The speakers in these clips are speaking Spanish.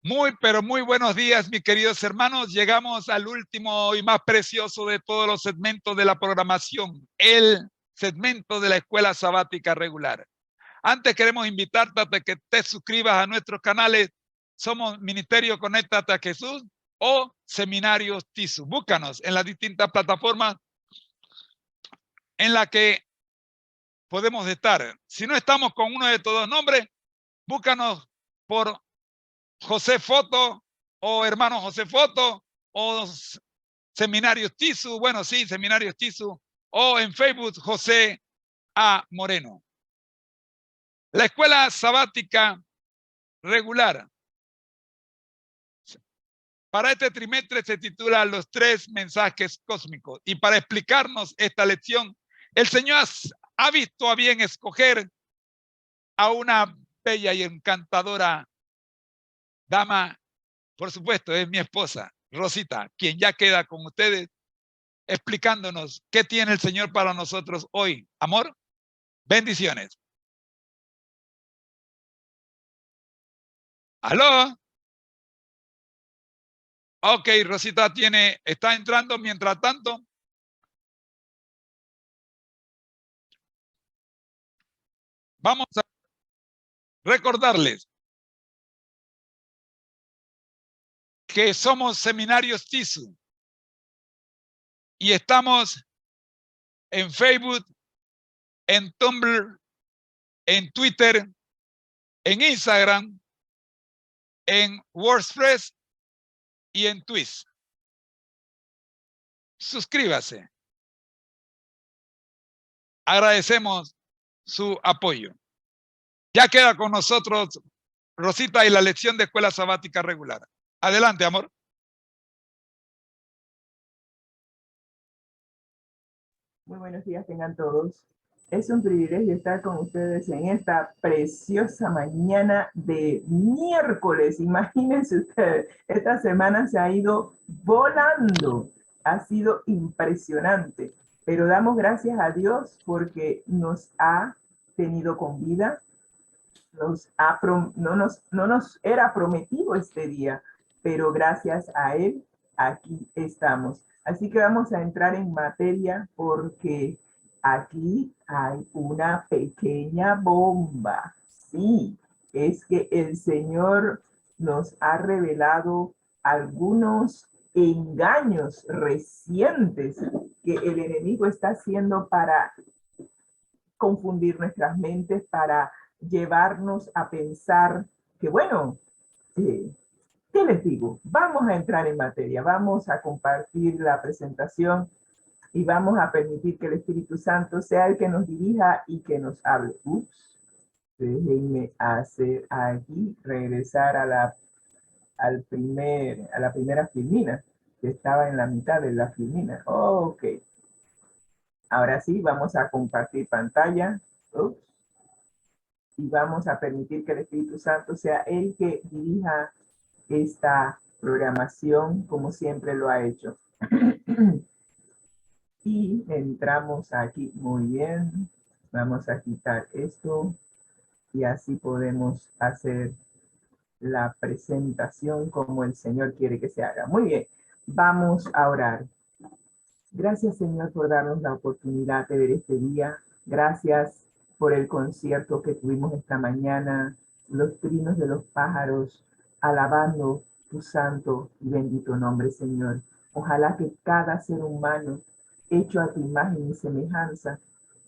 Muy, pero muy buenos días, mis queridos hermanos. Llegamos al último y más precioso de todos los segmentos de la programación, el segmento de la Escuela Sabática Regular. Antes queremos invitarte a que te suscribas a nuestros canales. Somos Ministerio Conéctate a Jesús o Seminarios TISU. Búscanos en las distintas plataformas en las que podemos estar. Si no estamos con uno de estos dos nombres, búscanos por José Foto o hermano José Foto o Seminarios TISU, bueno, sí, Seminarios TISU, o en Facebook José A. Moreno. La Escuela Sabática Regular para este trimestre se titula Los tres mensajes cósmicos, y para explicarnos esta lección, el Señor ha visto a bien escoger a una bella y encantadora dama. Por supuesto, es mi esposa, Rosita, quien ya queda con ustedes explicándonos qué tiene el Señor para nosotros hoy. Amor, bendiciones. ¿Aló? Ok, Rosita está entrando mientras tanto. Vamos a recordarles que somos Seminarios TISU y estamos en Facebook, en Tumblr, en Twitter, en Instagram, en WordPress y en Twitch. Suscríbase. Agradecemos su apoyo. Ya queda con nosotros Rosita y la lección de Escuela Sabática Regular. Adelante, amor. Muy buenos días tengan todos. Es un privilegio estar con ustedes en esta preciosa mañana de miércoles. Imagínense ustedes, esta semana se ha ido volando. Ha sido impresionante. Pero damos gracias a Dios porque nos ha tenido con vida. No nos era prometido este día, pero gracias a Él, aquí estamos. Así que vamos a entrar en materia porque aquí hay una pequeña bomba. Sí, es que el Señor nos ha revelado algunos engaños recientes que el enemigo está haciendo para confundir nuestras mentes, para llevarnos a pensar que, bueno, ¿qué les digo? Vamos a entrar en materia, vamos a compartir la presentación y vamos a permitir que el Espíritu Santo sea el que nos dirija y que nos hable. Ups, déjenme hacer aquí, regresar a a la primera filmina, que estaba en la mitad de la filmina. Ok. Ahora sí, vamos a compartir pantalla. Ups. Y vamos a permitir que el Espíritu Santo sea el que dirija esta programación como siempre lo ha hecho. Y entramos aquí muy bien. Vamos a quitar esto y así podemos hacer la presentación como el Señor quiere que se haga. Muy bien, vamos a orar. Gracias, Señor, por darnos la oportunidad de ver este día. Gracias por el concierto que tuvimos esta mañana, los trinos de los pájaros, alabando tu santo y bendito nombre, Señor. Ojalá que cada ser humano, hecho a tu imagen y semejanza,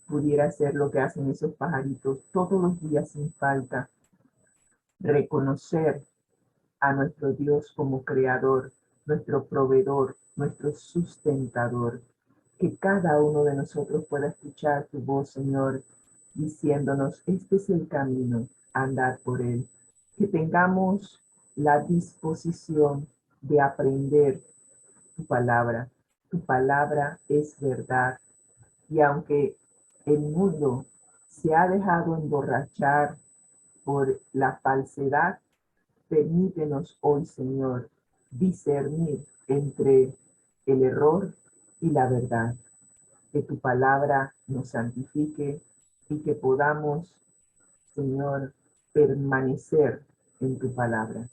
pudiera hacer lo que hacen esos pajaritos todos los días sin falta. Reconocer a nuestro Dios como creador, nuestro proveedor, nuestro sustentador. Que cada uno de nosotros pueda escuchar tu voz, Señor, diciéndonos, este es el camino, andad por él. Que tengamos la disposición de aprender tu palabra. Tu palabra es verdad. Y aunque el mundo se ha dejado emborrachar por la falsedad, permítenos hoy, Señor, discernir entre el error y la verdad. Que tu palabra nos santifique y que podamos, Señor, permanecer en tu palabra.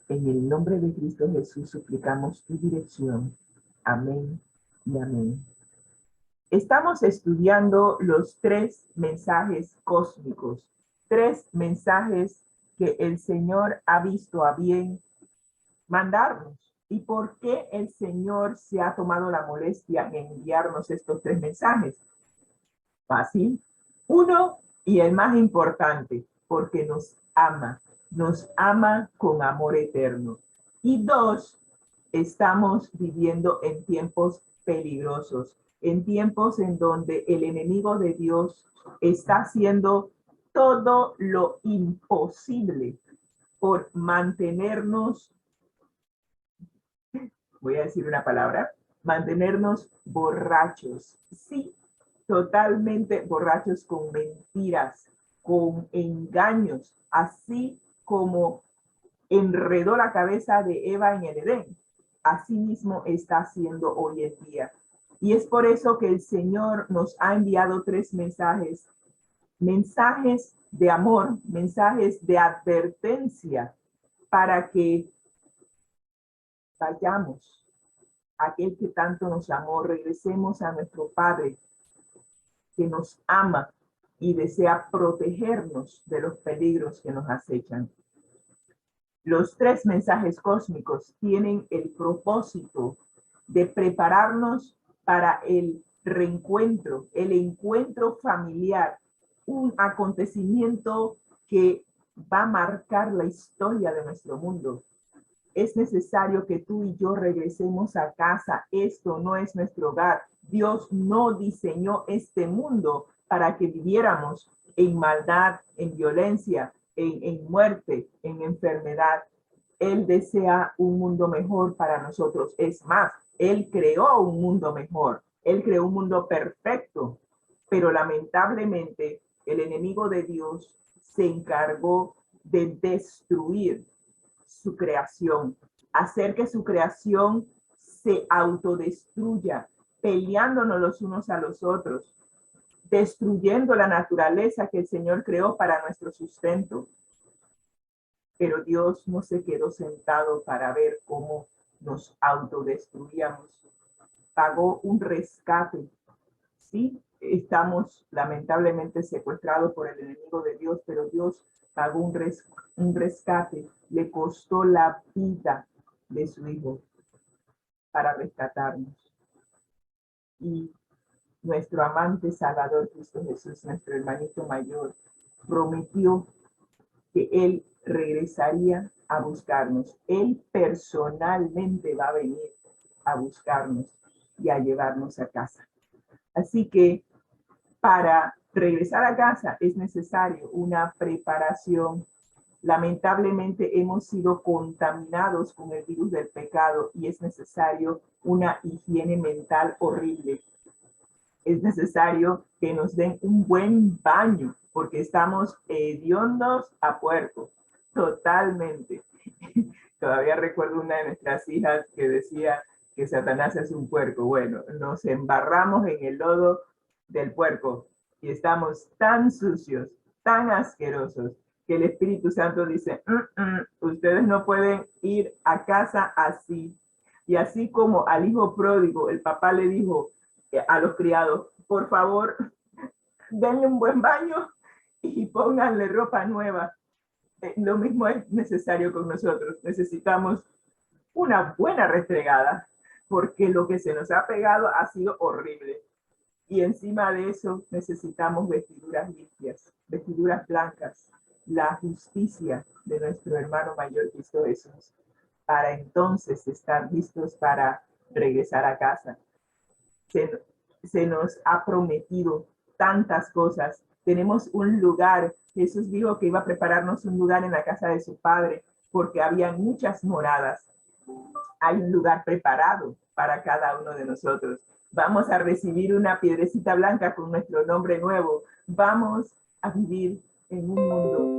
En el nombre de Cristo Jesús suplicamos tu dirección. Amén y amén. Estamos estudiando los 3 mensajes cósmicos, 3 mensajes que el Señor ha visto a bien mandarnos. ¿Y por qué el Señor se ha tomado la molestia en enviarnos estos 3 mensajes? Fácil. 1, y el más importante, porque nos ama con amor eterno. Y 2, estamos viviendo en tiempos peligrosos, en tiempos en donde el enemigo de Dios está haciendo todo lo imposible por mantenernos, voy a decir una palabra, mantenernos borrachos. Sí, totalmente borrachos con mentiras, con engaños, así como enredó la cabeza de Eva en el Edén. Así mismo está haciendo hoy en día. Y es por eso que el Señor nos ha enviado 3 mensajes. Mensajes de amor, mensajes de advertencia para que vayamos, aquel que tanto nos amó, regresemos a nuestro Padre que nos ama y desea protegernos de los peligros que nos acechan. Los 3 mensajes cósmicos tienen el propósito de prepararnos para el reencuentro, el encuentro familiar, un acontecimiento que va a marcar la historia de nuestro mundo. Es necesario que tú y yo regresemos a casa. Esto no es nuestro hogar. Dios no diseñó este mundo para que viviéramos en maldad, en violencia, en muerte, en enfermedad. Él desea un mundo mejor para nosotros. Es más, Él creó un mundo mejor. Él creó un mundo perfecto. Pero lamentablemente, el enemigo de Dios se encargó de destruir su creación, hacer que su creación se autodestruya, peleándonos los unos a los otros, destruyendo la naturaleza que el Señor creó para nuestro sustento. Pero Dios no se quedó sentado para ver cómo nos autodestruíamos. Pagó un rescate. Sí, estamos lamentablemente secuestrados por el enemigo de Dios, pero Dios pagó un rescate. Le costó la vida de su Hijo para rescatarnos. Y nuestro amante Salvador Cristo Jesús, nuestro hermanito mayor, prometió que Él regresaría a buscarnos. Él personalmente va a venir a buscarnos y a llevarnos a casa. Así que para regresar a casa es necesario una preparación. Lamentablemente hemos sido contaminados con el virus del pecado y es necesario una higiene mental horrible. Es necesario que nos den un buen baño porque estamos hediondos a puerco, totalmente. Todavía recuerdo una de nuestras hijas que decía que Satanás es un puerco. Bueno, nos embarramos en el lodo del puerco y estamos tan sucios, tan asquerosos, que el Espíritu Santo dice, ustedes no pueden ir a casa así. Y así como al hijo pródigo, el papá le dijo a los criados, por favor, denle un buen baño y pónganle ropa nueva. Lo mismo es necesario con nosotros. Necesitamos una buena restregada, porque lo que se nos ha pegado ha sido horrible. Y encima de eso necesitamos vestiduras limpias, vestiduras blancas, la justicia de nuestro hermano mayor Cristo Jesús, para entonces estar listos para regresar a casa. Se nos ha prometido tantas cosas. Tenemos un lugar. Jesús dijo que iba a prepararnos un lugar en la casa de su Padre, porque había muchas moradas. Hay un lugar preparado para cada uno de nosotros. Vamos a recibir una piedrecita blanca con nuestro nombre nuevo. Vamos a vivir en un mundo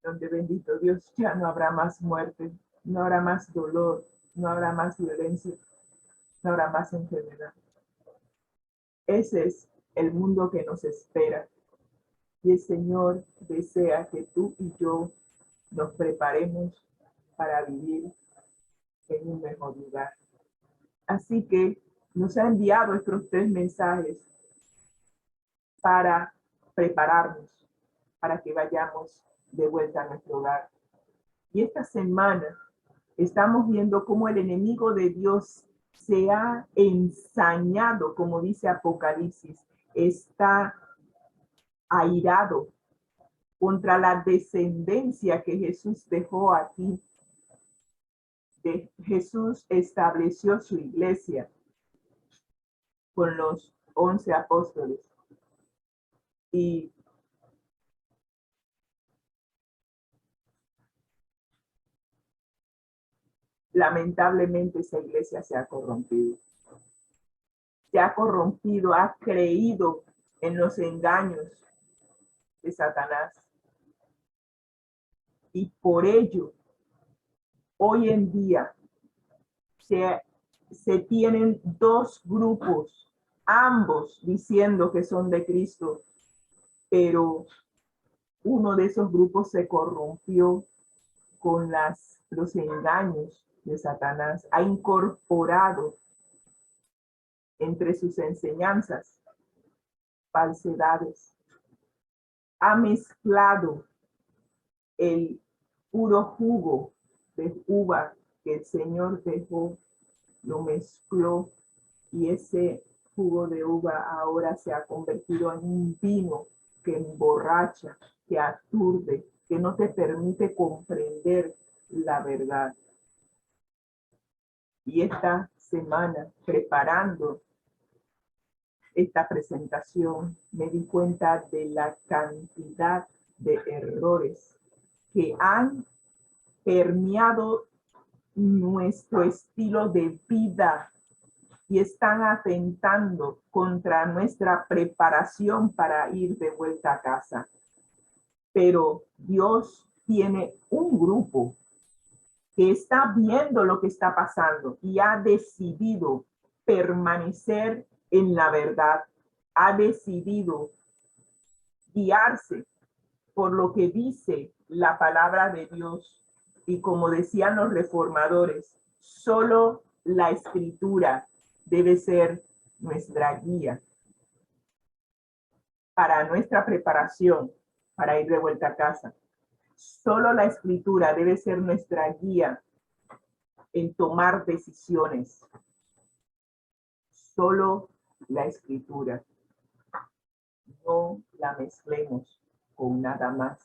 donde, bendito Dios, ya no habrá más muerte, no habrá más dolor, no habrá más violencia, no habrá más enfermedad. Ese es el mundo que nos espera. Y el Señor desea que tú y yo nos preparemos para vivir en un mejor lugar. Así que nos ha enviado estos 3 mensajes para prepararnos, para que vayamos de vuelta a nuestro hogar. Y esta semana estamos viendo cómo el enemigo de Dios se ha ensañado, como dice Apocalipsis, está airado contra la descendencia que Jesús dejó aquí. Jesús estableció su iglesia con los 11 apóstoles. Y lamentablemente esa iglesia se ha corrompido. Se ha corrompido, ha creído en los engaños de Satanás. Y por ello, hoy en día, se tienen 2 grupos, ambos diciendo que son de Cristo, pero uno de esos grupos se corrompió con los engaños de Satanás, ha incorporado entre sus enseñanzas falsedades, ha mezclado el puro jugo de uva que el Señor dejó, lo mezcló, y ese jugo de uva ahora se ha convertido en un vino que emborracha, que aturde, que no te permite comprender la verdad. Y esta semana, preparando esta presentación, me di cuenta de la cantidad de errores que han permeado nuestro estilo de vida y están atentando contra nuestra preparación para ir de vuelta a casa. Pero Dios tiene un grupo que está viendo lo que está pasando y ha decidido permanecer en la verdad, ha decidido guiarse por lo que dice la palabra de Dios. Y como decían los reformadores, solo la escritura debe ser nuestra guía para nuestra preparación para ir de vuelta a casa. Solo la escritura debe ser nuestra guía en tomar decisiones. Solo la escritura. No la mezclemos con nada más.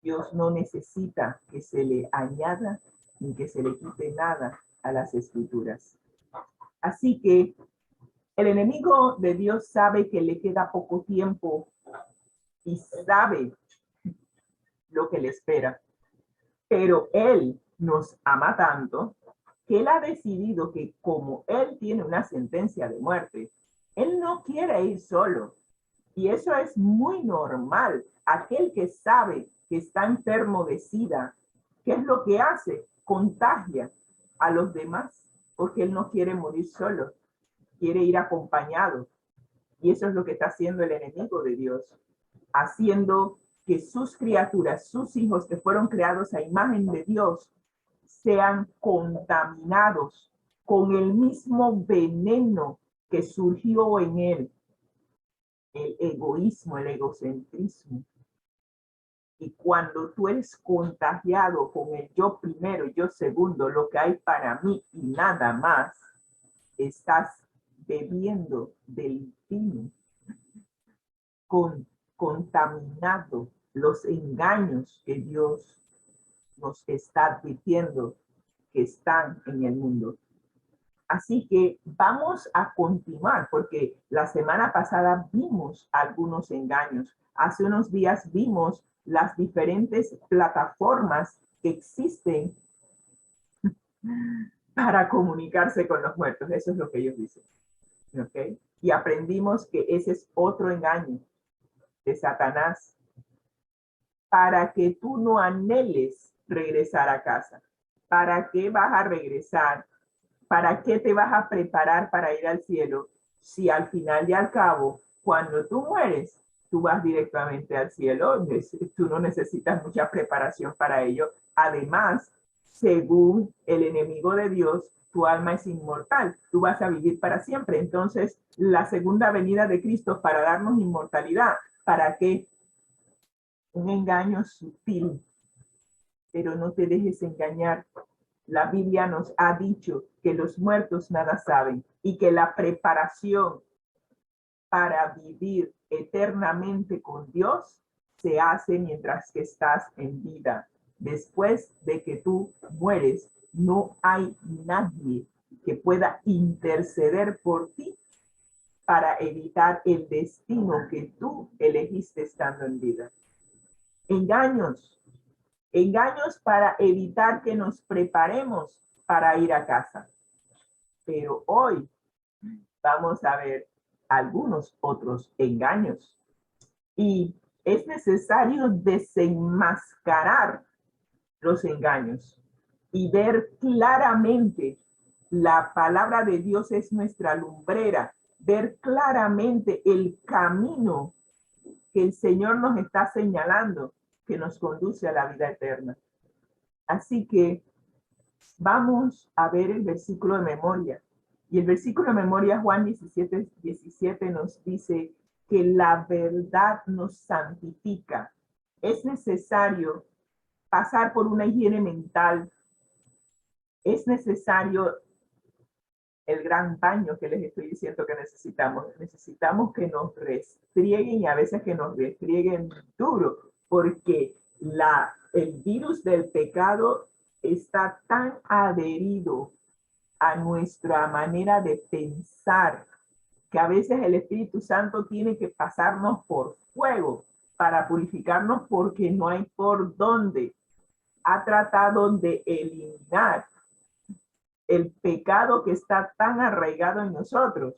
Dios no necesita que se le añada ni que se le quite nada a las escrituras. Así que el enemigo de Dios sabe que le queda poco tiempo y sabe lo que le espera. Pero Él nos ama tanto que Él ha decidido que como Él tiene una sentencia de muerte, Él no quiere ir solo. Y eso es muy normal. Aquel que sabe que está enfermo de SIDA, ¿qué es lo que hace? Contagia a los demás, porque él no quiere morir solo, quiere ir acompañado. Y eso es lo que está haciendo el enemigo de Dios, haciendo que sus criaturas, sus hijos que fueron creados a imagen de Dios, sean contaminados con el mismo veneno que surgió en él. El egoísmo, el egocentrismo. Y cuando tú eres contagiado con el yo primero, yo segundo, lo que hay para mí y nada más, estás bebiendo del vino contaminado, los engaños que Dios nos está advirtiendo que están en el mundo. Así que vamos a continuar, porque la semana pasada vimos algunos engaños. Hace unos días vimos las diferentes plataformas que existen para comunicarse con los muertos. Eso es lo que ellos dicen. ¿Okay? Y aprendimos que ese es otro engaño de Satanás para que tú no anheles regresar a casa. ¿Para qué vas a regresar? ¿Para qué te vas a preparar para ir al cielo si al final y al cabo, cuando tú mueres, tú vas directamente al cielo, tú no necesitas mucha preparación para ello. Además, según el enemigo de Dios, tu alma es inmortal, tú vas a vivir para siempre. Entonces, la segunda venida de Cristo para darnos inmortalidad, ¿para qué? Un engaño sutil, pero no te dejes engañar. La Biblia nos ha dicho que los muertos nada saben y que la preparación para vivir eternamente con Dios se hace mientras que estás en vida. Después de que tú mueres, no hay nadie que pueda interceder por ti para evitar el destino que tú elegiste estando en vida. Engaños, engaños para evitar que nos preparemos para ir a casa. Pero hoy vamos a ver algunos otros engaños. Y es necesario desenmascarar los engaños y ver claramente. La palabra de Dios es nuestra lumbrera, ver claramente el camino que el Señor nos está señalando, que nos conduce a la vida eterna. Así que vamos a ver el versículo de memoria. Y el versículo de memoria, Juan 17 nos dice que la verdad nos santifica. Es necesario pasar por una higiene mental. Es necesario el gran baño que les estoy diciendo que necesitamos. Necesitamos que nos restrieguen y a veces que nos restrieguen duro, porque el virus del pecado está tan adherido a nuestra manera de pensar que a veces el Espíritu Santo tiene que pasarnos por fuego para purificarnos, porque no hay por dónde. Ha tratado de eliminar el pecado que está tan arraigado en nosotros,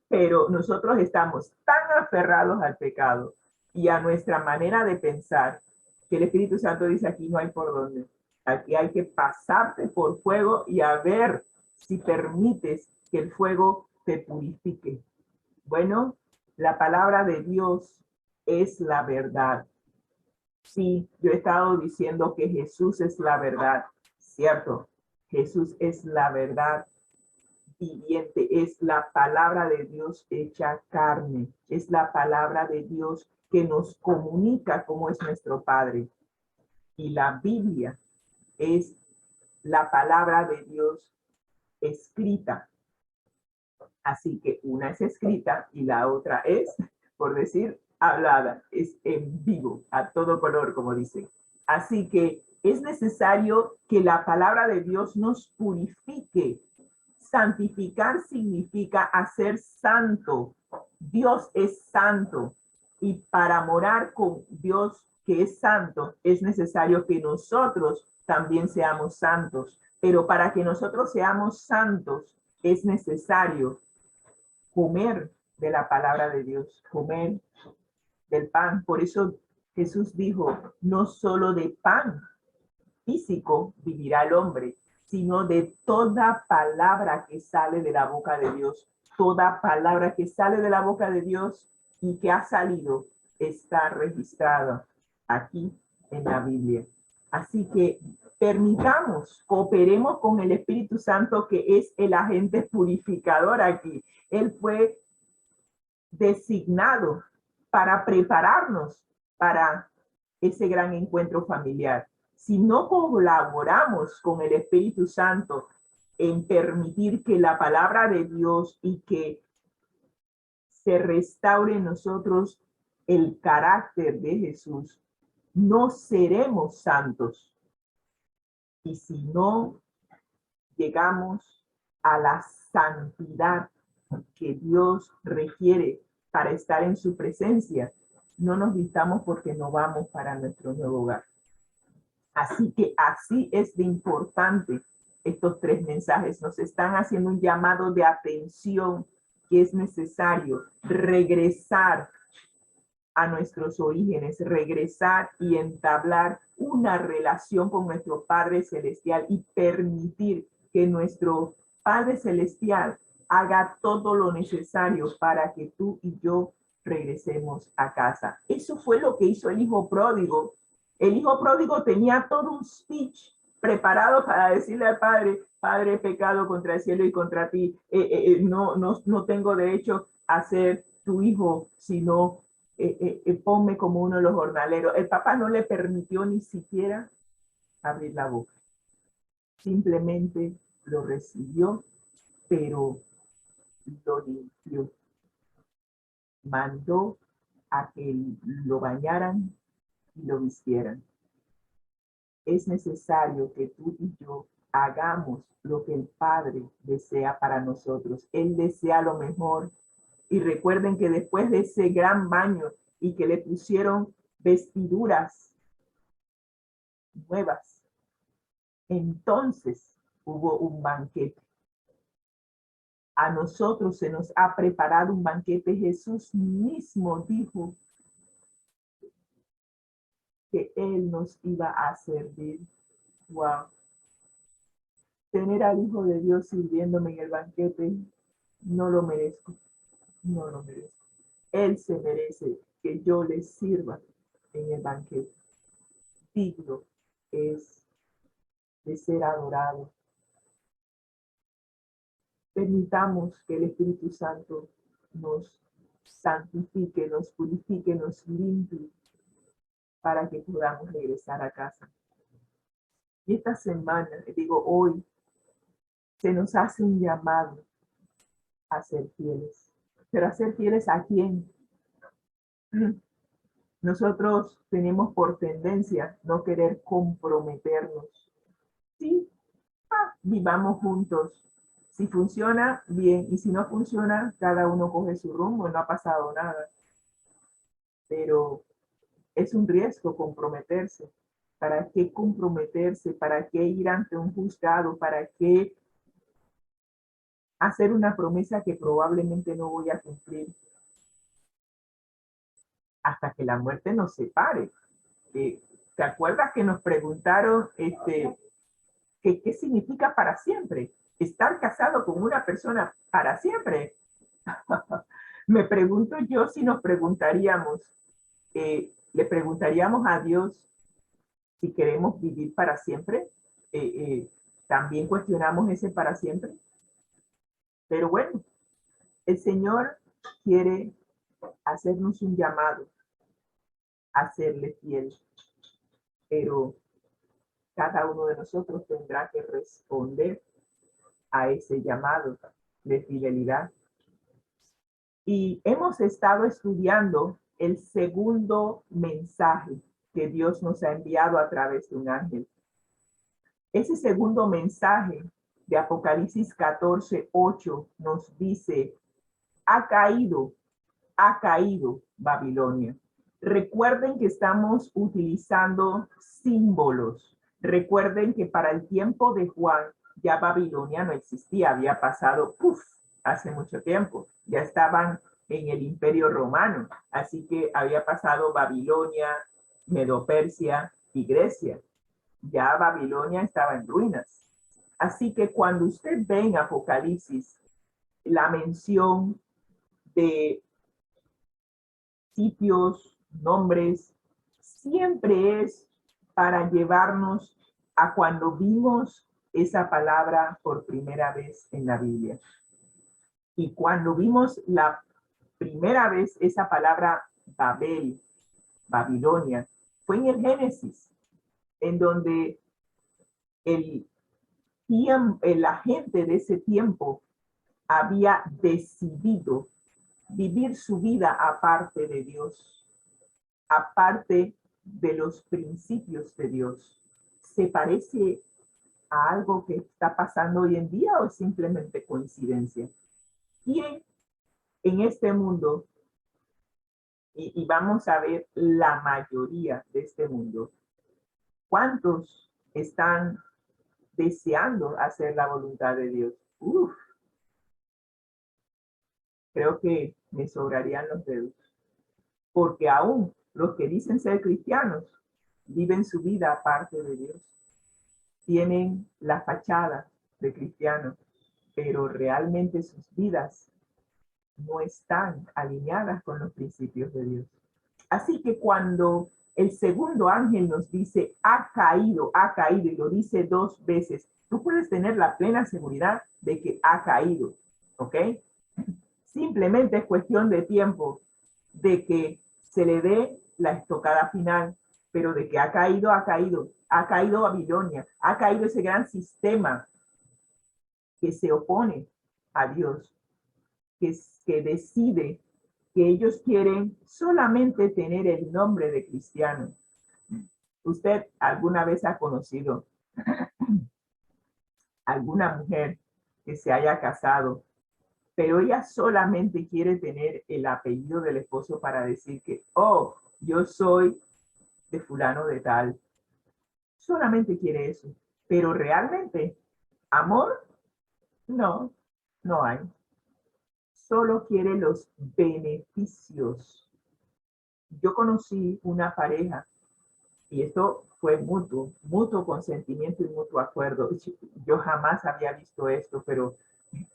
pero nosotros estamos tan aferrados al pecado y a nuestra manera de pensar que el Espíritu Santo dice: aquí no hay por dónde. Aquí hay que pasarte por fuego y a ver si permites que el fuego te purifique. Bueno, la palabra de Dios es la verdad. Sí, yo he estado diciendo que Jesús es la verdad, ¿cierto? Jesús es la verdad viviente, es la palabra de Dios hecha carne, es la palabra de Dios que nos comunica cómo es nuestro Padre. Y la Biblia es la palabra de Dios escrita. Así que una es escrita y la otra es, por decir, hablada, es en vivo, a todo color, como dicen. Así que es necesario que la palabra de Dios nos purifique. Santificar significa hacer santo. Dios es santo y para morar con Dios, que es santo, es necesario que nosotros también seamos santos. Pero para que nosotros seamos santos es necesario comer de la palabra de Dios, comer del pan. Por eso Jesús dijo: no solo de pan físico vivirá el hombre, sino de toda palabra que sale de la boca de Dios. Toda palabra que sale de la boca de Dios y que ha salido está registrada aquí en la Biblia. Así que permitamos, cooperemos con el Espíritu Santo, que es el agente purificador aquí. Él fue designado para prepararnos para ese gran encuentro familiar. Si no colaboramos con el Espíritu Santo en permitir que la palabra de Dios y que se restaure en nosotros el carácter de Jesús, no seremos santos. Y si no llegamos a la santidad que Dios requiere para estar en su presencia, no nos vistamos porque no vamos para nuestro nuevo hogar. Así que así es de importante estos tres mensajes. Nos están haciendo un llamado de atención, que es necesario regresar a nuestros orígenes, regresar y entablar una relación con nuestro Padre Celestial y permitir que nuestro Padre Celestial haga todo lo necesario para que tú y yo regresemos a casa. Eso fue lo que hizo el hijo pródigo. El hijo pródigo tenía todo un speech preparado para decirle al padre, padre, he pecado contra el cielo y contra ti, no tengo derecho a ser tu hijo, sino ponme como uno de los jornaleros. El papá no le permitió ni siquiera abrir la boca. Simplemente lo recibió, pero lo limpió. Mandó a que lo bañaran y lo vistieran. Es necesario que tú y yo hagamos lo que el Padre desea para nosotros. Él desea lo mejor. Y recuerden que después de ese gran baño y que le pusieron vestiduras nuevas, entonces hubo un banquete. A nosotros se nos ha preparado un banquete. Jesús mismo dijo que Él nos iba a servir. Wow. Tener al Hijo de Dios sirviéndome en el banquete, no lo merezco. No lo merezco. Él se merece que yo le sirva en el banquete. Digno es de ser adorado. Permitamos que el Espíritu Santo nos santifique, nos purifique, nos limpie para que podamos regresar a casa. Y esta semana, digo hoy, se nos hace un llamado a ser fieles. Pero a ser fieles ¿a quién? Nosotros tenemos por tendencia no querer comprometernos. Sí, vivamos juntos. Si funciona, bien. Y si no funciona, cada uno coge su rumbo, no ha pasado nada. Pero es un riesgo comprometerse. ¿Para qué comprometerse? ¿Para qué ir ante un juzgado? ¿Para qué hacer una promesa que probablemente no voy a cumplir? Hasta que la muerte nos separe. ¿Te acuerdas que nos preguntaron qué significa para siempre? Estar casado con una persona para siempre. Me pregunto yo si nos preguntaríamos, le preguntaríamos a Dios si queremos vivir para siempre. También cuestionamos ese para siempre. Pero bueno, el Señor quiere hacernos un llamado a serle fiel, pero cada uno de nosotros tendrá que responder a ese llamado de fidelidad. Y hemos estado estudiando el segundo mensaje que Dios nos ha enviado a través de un ángel. Ese segundo mensaje de Apocalipsis 14:8 nos dice, ha caído Babilonia. Recuerden que estamos utilizando símbolos. Recuerden que para el tiempo de Juan ya Babilonia no existía, había pasado hace mucho tiempo. Ya estaban en el Imperio Romano, así que había pasado Babilonia, Medo-Persia y Grecia. Ya Babilonia estaba en ruinas. Así que cuando usted ve en Apocalipsis la mención de sitios, nombres, siempre es para llevarnos a cuando vimos esa palabra por primera vez en la Biblia. Y cuando vimos la primera vez esa palabra Babel, Babilonia, fue en el Génesis, en donde la gente de ese tiempo había decidido vivir su vida aparte de Dios, aparte de los principios de Dios. ¿Se parece a algo que está pasando hoy en día o es simplemente coincidencia? ¿Quién en este mundo, y vamos a ver la mayoría de este mundo, cuántos están deseando hacer la voluntad de Dios? Creo que me sobrarían los dedos. Porque aún los que dicen ser cristianos viven su vida aparte de Dios. Tienen la fachada de cristianos, pero realmente sus vidas no están alineadas con los principios de Dios. Así que cuando el segundo ángel nos dice, ha caído, y lo dice 2 veces, tú puedes tener la plena seguridad de que ha caído, ¿ok? Simplemente es cuestión de tiempo de que se le dé la estocada final, pero de que ha caído, ha caído. Ha caído Babilonia, ha caído ese gran sistema que se opone a Dios, que decide que ellos quieren solamente tener el nombre de cristiano. ¿Usted alguna vez ha conocido alguna mujer que se haya casado, pero ella solamente quiere tener el apellido del esposo para decir que, oh, yo soy de fulano de tal? Solamente quiere eso, pero realmente amor no, no hay. Solo quiere los beneficios. Yo conocí una pareja y esto fue mutuo consentimiento y mutuo acuerdo. Yo jamás había visto esto, pero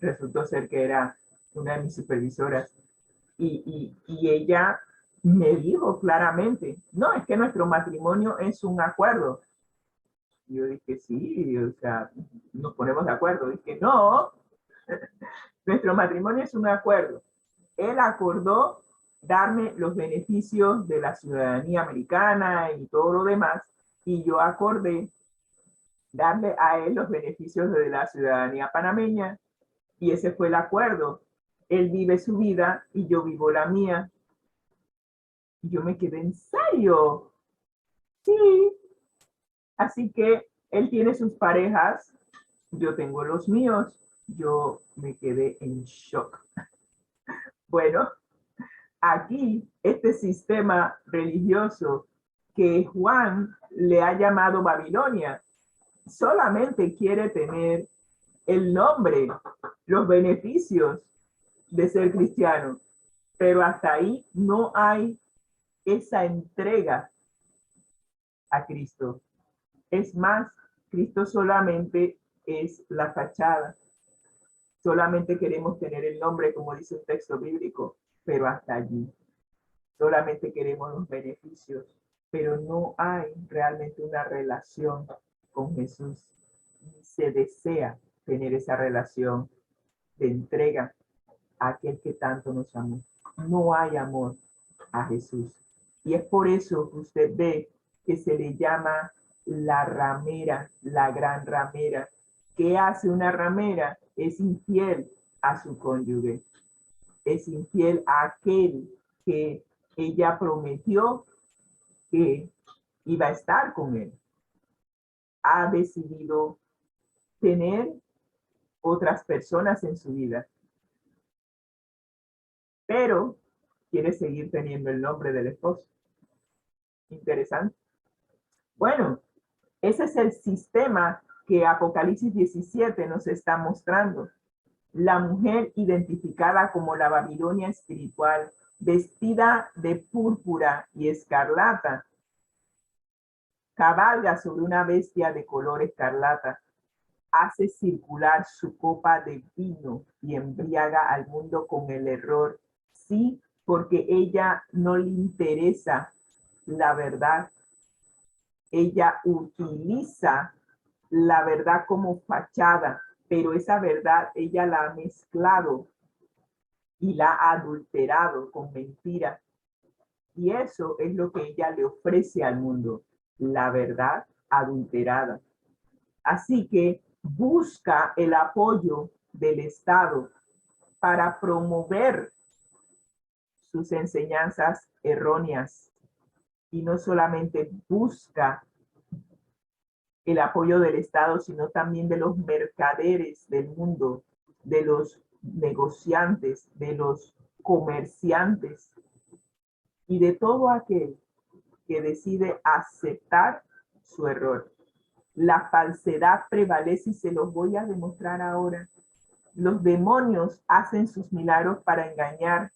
resultó ser que era una de mis supervisoras. Y ella me dijo claramente, no, es que nuestro matrimonio es un acuerdo. Y yo dije, sí, o sea, nos ponemos de acuerdo. Dije, no, nuestro matrimonio es un acuerdo. Él acordó darme los beneficios de la ciudadanía americana y todo lo demás, y yo acordé darle a él los beneficios de la ciudadanía panameña, y ese fue el acuerdo. Él vive su vida y yo vivo la mía. Y yo me quedé, ¿en serio? Sí. Así que él tiene sus parejas, yo tengo los míos. Yo me quedé en shock. Bueno, aquí este sistema religioso que Juan le ha llamado Babilonia solamente quiere tener el nombre, los beneficios de ser cristiano, pero hasta ahí no hay esa entrega a Cristo. Es más, Cristo solamente es la fachada. Solamente queremos tener el nombre, como dice un texto bíblico, pero hasta allí. Solamente queremos los beneficios, pero no hay realmente una relación con Jesús. Se desea tener esa relación de entrega a aquel que tanto nos amó. No hay amor a Jesús. Y es por eso que usted ve que se le llama la ramera, la gran ramera. ¿Qué hace una ramera? Es infiel a su cónyuge. Es infiel a aquel que ella prometió que iba a estar con él. Ha decidido tener otras personas en su vida, pero quiere seguir teniendo el nombre del esposo. Interesante. Bueno, ese es el sistema que Apocalipsis 17 nos está mostrando. La mujer identificada como la Babilonia espiritual, vestida de púrpura y escarlata, cabalga sobre una bestia de color escarlata, hace circular su copa de vino y embriaga al mundo con el error. Sí, porque ella no le interesa la verdad. Ella utiliza la verdad como fachada, pero esa verdad ella la ha mezclado y la ha adulterado con mentiras. Y eso es lo que ella le ofrece al mundo, la verdad adulterada. Así que busca el apoyo del Estado para promover sus enseñanzas erróneas. Y no solamente busca el apoyo del Estado, sino también de los mercaderes del mundo, de los negociantes, de los comerciantes y de todo aquel que decide aceptar su error. La falsedad prevalece y se los voy a demostrar ahora. Los demonios hacen sus milagros para engañar.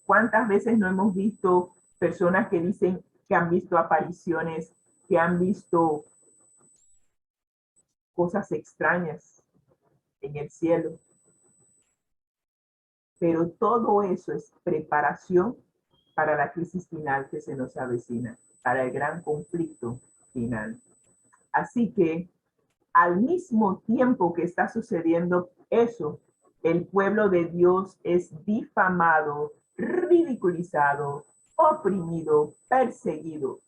¿Cuántas veces no hemos visto personas que dicen que han visto apariciones, que han visto cosas extrañas en el cielo? pero todo eso es preparación para la crisis final que se nos avecina, para el gran conflicto final. Así que al mismo tiempo que está sucediendo eso, el pueblo de Dios es difamado, ridiculizado, oprimido, perseguido.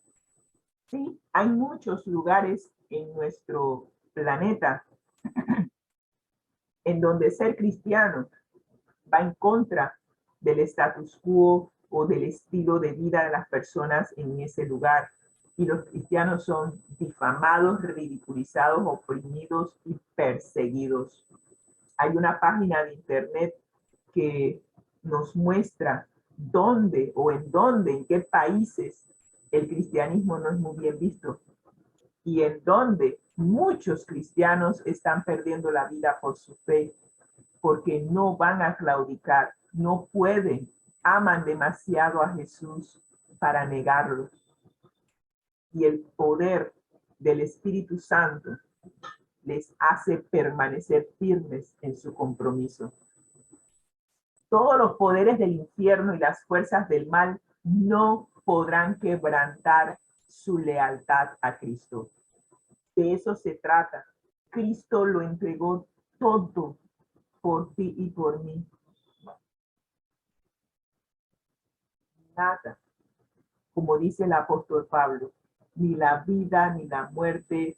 Sí, hay muchos lugares en nuestro planeta en donde ser cristiano va en contra del status quo o del estilo de vida de las personas en ese lugar. Y los cristianos son difamados, ridiculizados, oprimidos y perseguidos. Hay una página de internet que nos muestra dónde o en qué países el cristianismo no es muy bien visto y en donde muchos cristianos están perdiendo la vida por su fe, porque no van a claudicar, no pueden, aman demasiado a Jesús para negarlo. Y el poder del Espíritu Santo les hace permanecer firmes en su compromiso. Todos los poderes del infierno y las fuerzas del mal no podrán quebrantar su lealtad a Cristo. De eso se trata. Cristo lo entregó todo por ti y por mí. Nada, como dice el apóstol Pablo, ni la vida ni la muerte,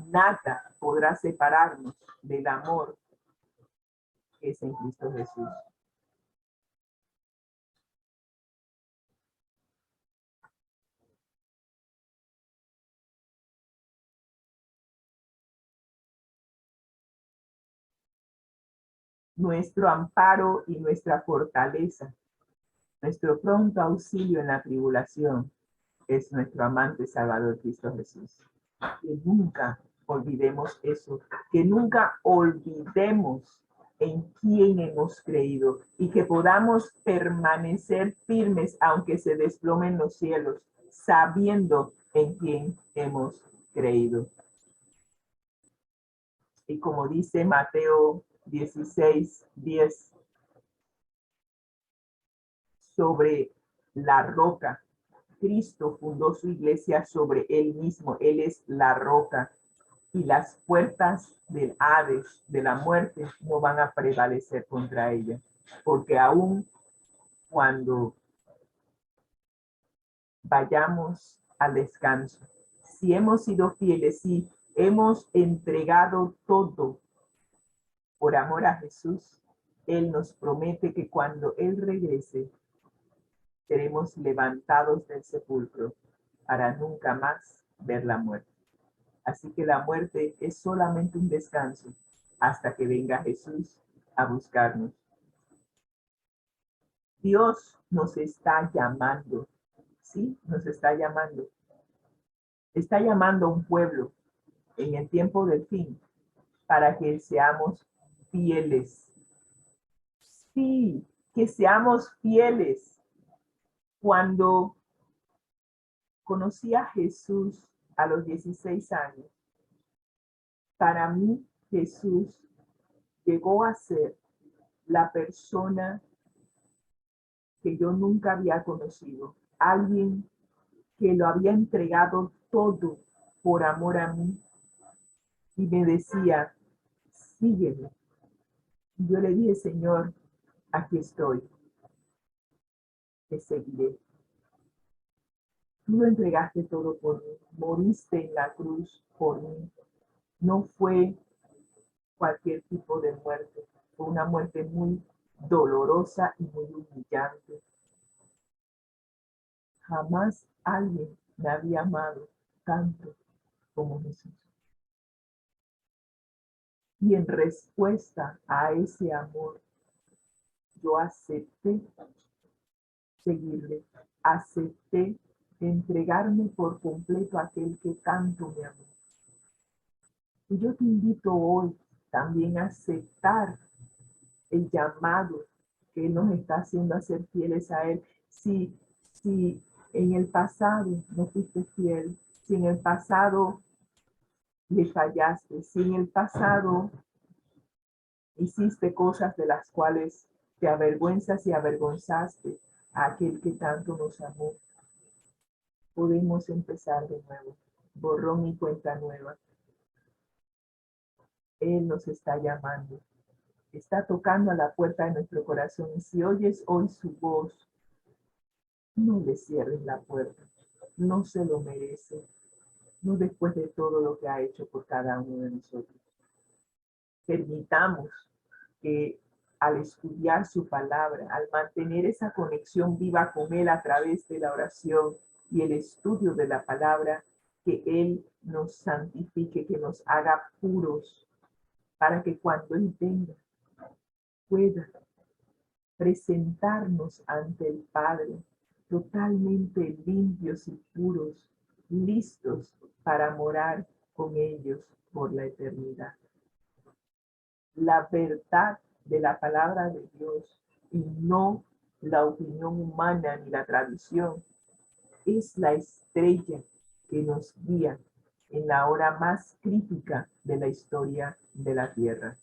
nada podrá separarnos del amor que es en Cristo Jesús. Nuestro amparo y nuestra fortaleza, nuestro pronto auxilio en la tribulación, es nuestro amante Salvador Cristo Jesús. Que nunca olvidemos eso, que nunca olvidemos en quién hemos creído y que podamos permanecer firmes aunque se desplomen los cielos, sabiendo en quién hemos creído. Y como dice Mateo 16:10, sobre la roca, Cristo fundó su iglesia sobre él mismo. Él es la roca. Y las puertas del Hades, de la muerte, no van a prevalecer contra ella. Porque aún cuando vayamos al descanso, si hemos sido fieles, si hemos entregado todo por amor a Jesús, Él nos promete que cuando Él regrese, seremos levantados del sepulcro para nunca más ver la muerte. Así que la muerte es solamente un descanso hasta que venga Jesús a buscarnos. Dios nos está llamando, ¿sí? Nos está llamando. Está llamando a un pueblo en el tiempo del fin para que seamos fieles. Sí, que seamos fieles. Cuando conocí a Jesús a los 16 años, para mí Jesús llegó a ser la persona que yo nunca había conocido, alguien que lo había entregado todo por amor a mí y me decía, sígueme. Y yo le dije, Señor, aquí estoy, te seguiré. Tú lo entregaste todo por mí, moriste en la cruz por mí. No fue cualquier tipo de muerte, fue una muerte muy dolorosa y muy humillante. Jamás alguien me había amado tanto como Jesús. Y en respuesta a ese amor, yo acepté seguirle, acepté entregarme por completo a aquel que tanto me amó. Y yo te invito hoy también a aceptar el llamado que Él nos está haciendo a ser fieles a Él. Si en el pasado no fuiste fiel, si en el pasado le fallaste, si en el pasado hiciste cosas de las cuales Te avergüenzas y avergonzaste a aquel que tanto nos amó. Podemos empezar de nuevo. Borrón y cuenta nueva. Él nos está llamando. Está tocando a la puerta de nuestro corazón. Y si oyes hoy su voz, no le cierres la puerta. No se lo merece. No después de todo lo que ha hecho por cada uno de nosotros. Permitamos que al estudiar su palabra, al mantener esa conexión viva con Él a través de la oración y el estudio de la palabra, que Él nos santifique, que nos haga puros, para que cuando Él venga pueda presentarnos ante el Padre totalmente limpios y puros, listos para morar con ellos por la eternidad. La verdad de la palabra de Dios y no la opinión humana ni la tradición es la estrella que nos guía en la hora más crítica de la historia de la tierra.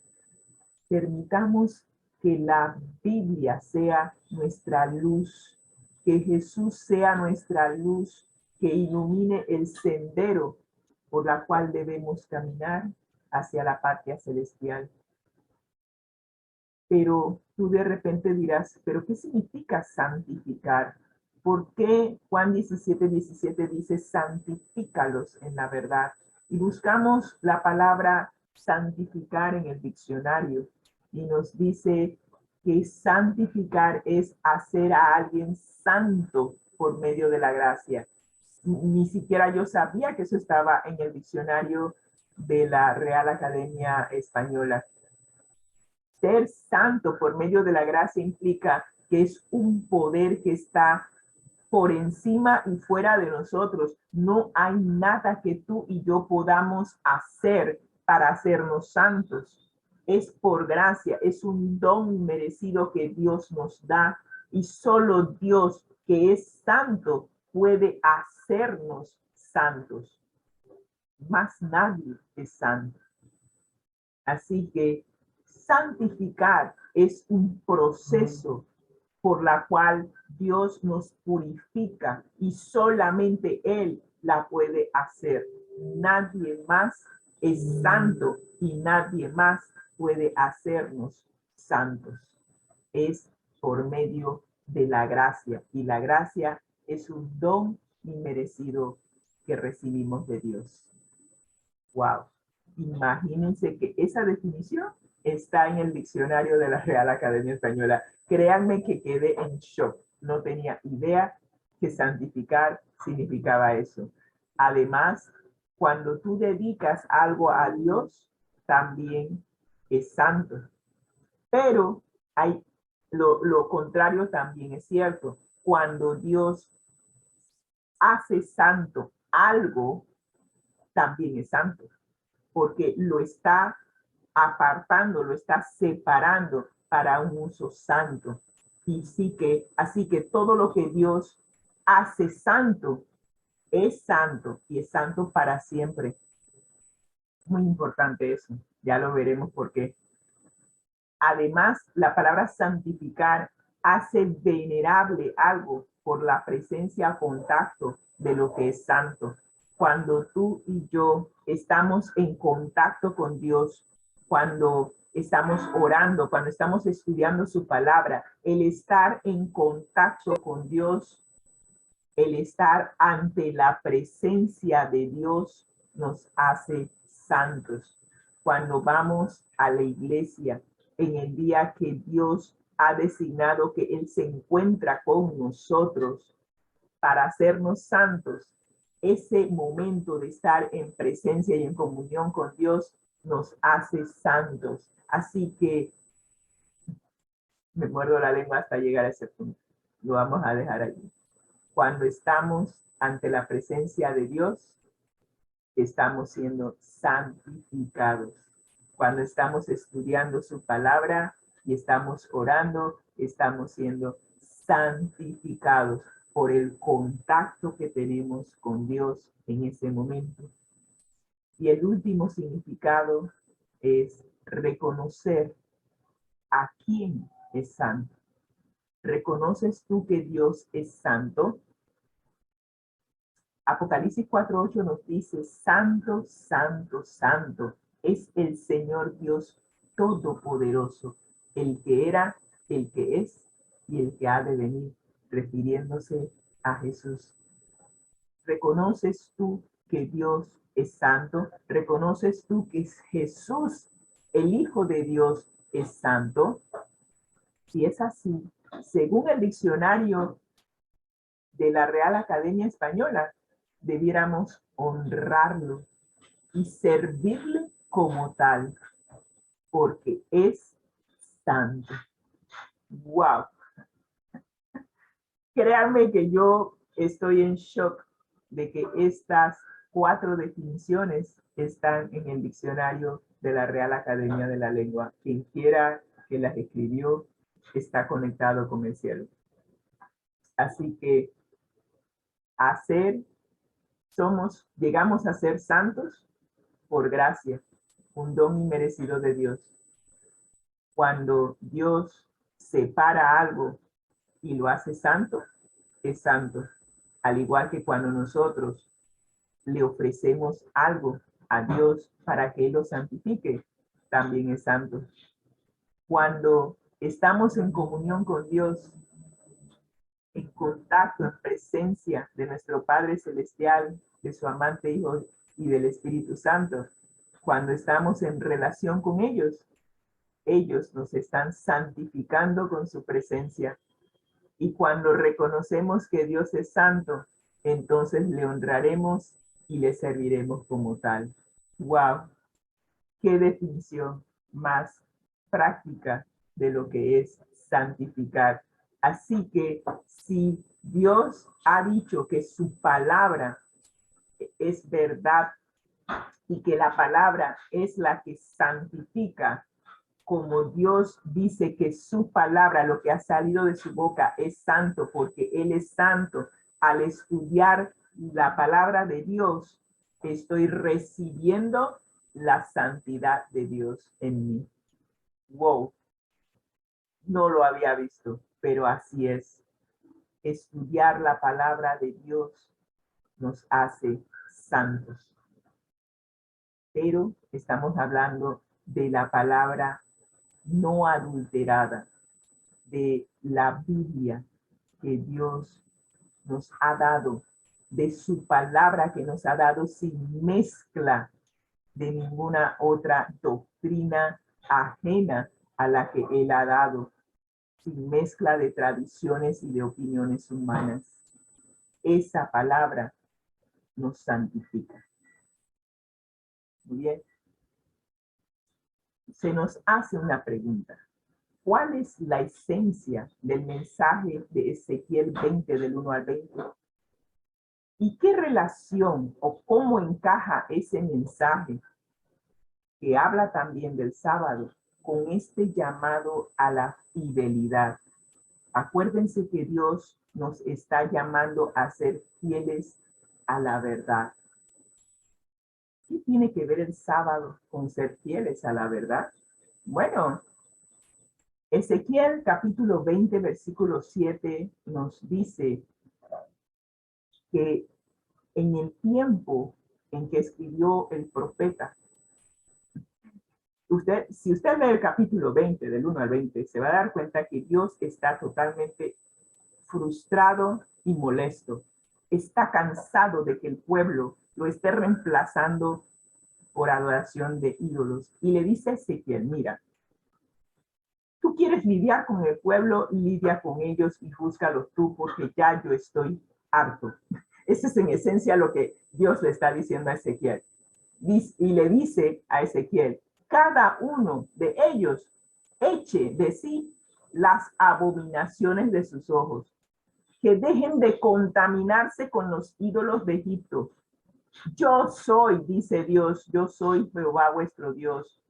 Permitamos que la Biblia sea nuestra luz, que Jesús sea nuestra luz, que ilumine el sendero por la cual debemos caminar hacia la patria celestial. Pero tú de repente dirás, ¿pero qué significa santificar? ¿Por qué Juan 17:17 dice santifícalos en la verdad? Y buscamos la palabra santificar en el diccionario y nos dice que santificar es hacer a alguien santo por medio de la gracia. Ni siquiera yo sabía que eso estaba en el diccionario de la Real Academia Española. Ser santo por medio de la gracia implica que es un poder que está por encima y fuera de nosotros. No hay nada que tú y yo podamos hacer para hacernos santos. Es por gracia, es un don merecido que Dios nos da y solo Dios, que es santo, puede hacernos santos. Más nadie es santo. Así que santificar es un proceso por la cual Dios nos purifica y solamente Él la puede hacer. Nadie más es santo y nadie más puede hacernos santos. Es por medio de la gracia y la gracia es un don inmerecido que recibimos de Dios. Wow. Imagínense que esa definición está en el diccionario de la Real Academia Española. Créanme que quedé en shock. No tenía idea que santificar significaba eso. Además, cuando tú dedicas algo a Dios, también es santo. Pero hay lo contrario también es cierto. Cuando Dios hace santo algo, también es santo, porque lo está apartando, lo está separando para un uso santo. Y así que todo lo que Dios hace santo es santo y es santo para siempre. Muy importante eso, ya lo veremos por qué. Además, la palabra santificar hace venerable algo por la presencia o contacto de lo que es santo. Cuando tú y yo estamos en contacto con Dios, cuando estamos orando, cuando estamos estudiando su palabra, el estar en contacto con Dios, el estar ante la presencia de Dios nos hace santos. Cuando vamos a la iglesia en el día que Dios ha designado que Él se encuentra con nosotros para hacernos santos, ese momento de estar en presencia y en comunión con Dios nos hace santos. Así que me muerdo la lengua hasta llegar a ese punto. Lo vamos a dejar allí. Cuando estamos ante la presencia de Dios, estamos siendo santificados. Cuando estamos estudiando su palabra y estamos orando, estamos siendo santificados por el contacto que tenemos con Dios en ese momento. Y el último significado es reconocer a quién es santo. ¿Reconoces tú que Dios es santo? Apocalipsis 4:8 nos dice, santo, santo, santo es el Señor Dios Todopoderoso, el que era, el que es y el que ha de venir, refiriéndose a Jesús. ¿Reconoces tú que Dios es santo? ¿Reconoces tú que Jesús, el Hijo de Dios, es santo? Si es así, según el diccionario de la Real Academia Española, debiéramos honrarlo y servirle como tal, porque es santo. ¡Wow! Créanme que yo estoy en shock de que estas 4 definiciones están en el diccionario de la Real Academia de la Lengua. Quien quiera que las escribió está conectado con el cielo. Así que llegamos a ser santos por gracia, un don inmerecido de Dios. Cuando Dios separa algo y lo hace santo, es santo. Al igual que cuando nosotros le ofrecemos algo a Dios para que Él lo santifique, también es santo. Cuando estamos en comunión con Dios, en contacto, en presencia de nuestro Padre Celestial, de su amante Hijo y del Espíritu Santo, cuando estamos en relación con ellos nos están santificando con su presencia. Y cuando reconocemos que Dios es santo, entonces le honraremos y le serviremos como tal. ¡Wow! ¡Qué definición más práctica de lo que es santificar! Así que si Dios ha dicho que su palabra es verdad y que la palabra es la que santifica, como Dios dice que su palabra, lo que ha salido de su boca, es santo porque Él es santo, al estudiar la palabra de Dios, estoy recibiendo la santidad de Dios en mí. Wow, no lo había visto, pero así es. Estudiar la palabra de Dios nos hace santos. Pero estamos hablando de la palabra no adulterada, de la Biblia que Dios nos ha dado, de su palabra que nos ha dado sin mezcla de ninguna otra doctrina ajena a la que Él ha dado, sin mezcla de tradiciones y de opiniones humanas. Esa palabra nos santifica. Muy bien. Se nos hace una pregunta. ¿Cuál es la esencia del mensaje de Ezequiel 20 del 1 al 20? ¿Y qué relación o cómo encaja ese mensaje que habla también del sábado con este llamado a la fidelidad? Acuérdense que Dios nos está llamando a ser fieles a la verdad. ¿Qué tiene que ver el sábado con ser fieles a la verdad? Bueno, Ezequiel capítulo 20, versículo 7 nos dice que en el tiempo en que escribió el profeta, si usted lee el capítulo 20, del 1 al 20, se va a dar cuenta que Dios está totalmente frustrado y molesto. Está cansado de que el pueblo lo esté reemplazando por adoración de ídolos. Y le dice a Ezequiel, mira, tú quieres lidiar con el pueblo, lidia con ellos y júzgalos tú, porque ya yo estoy harto. Ese es en esencia lo que Dios le está diciendo a Ezequiel. Y le dice a Ezequiel, cada uno de ellos eche de sí las abominaciones de sus ojos, que dejen de contaminarse con los ídolos de Egipto. Yo soy, dice Dios, yo soy Jehová vuestro Dios.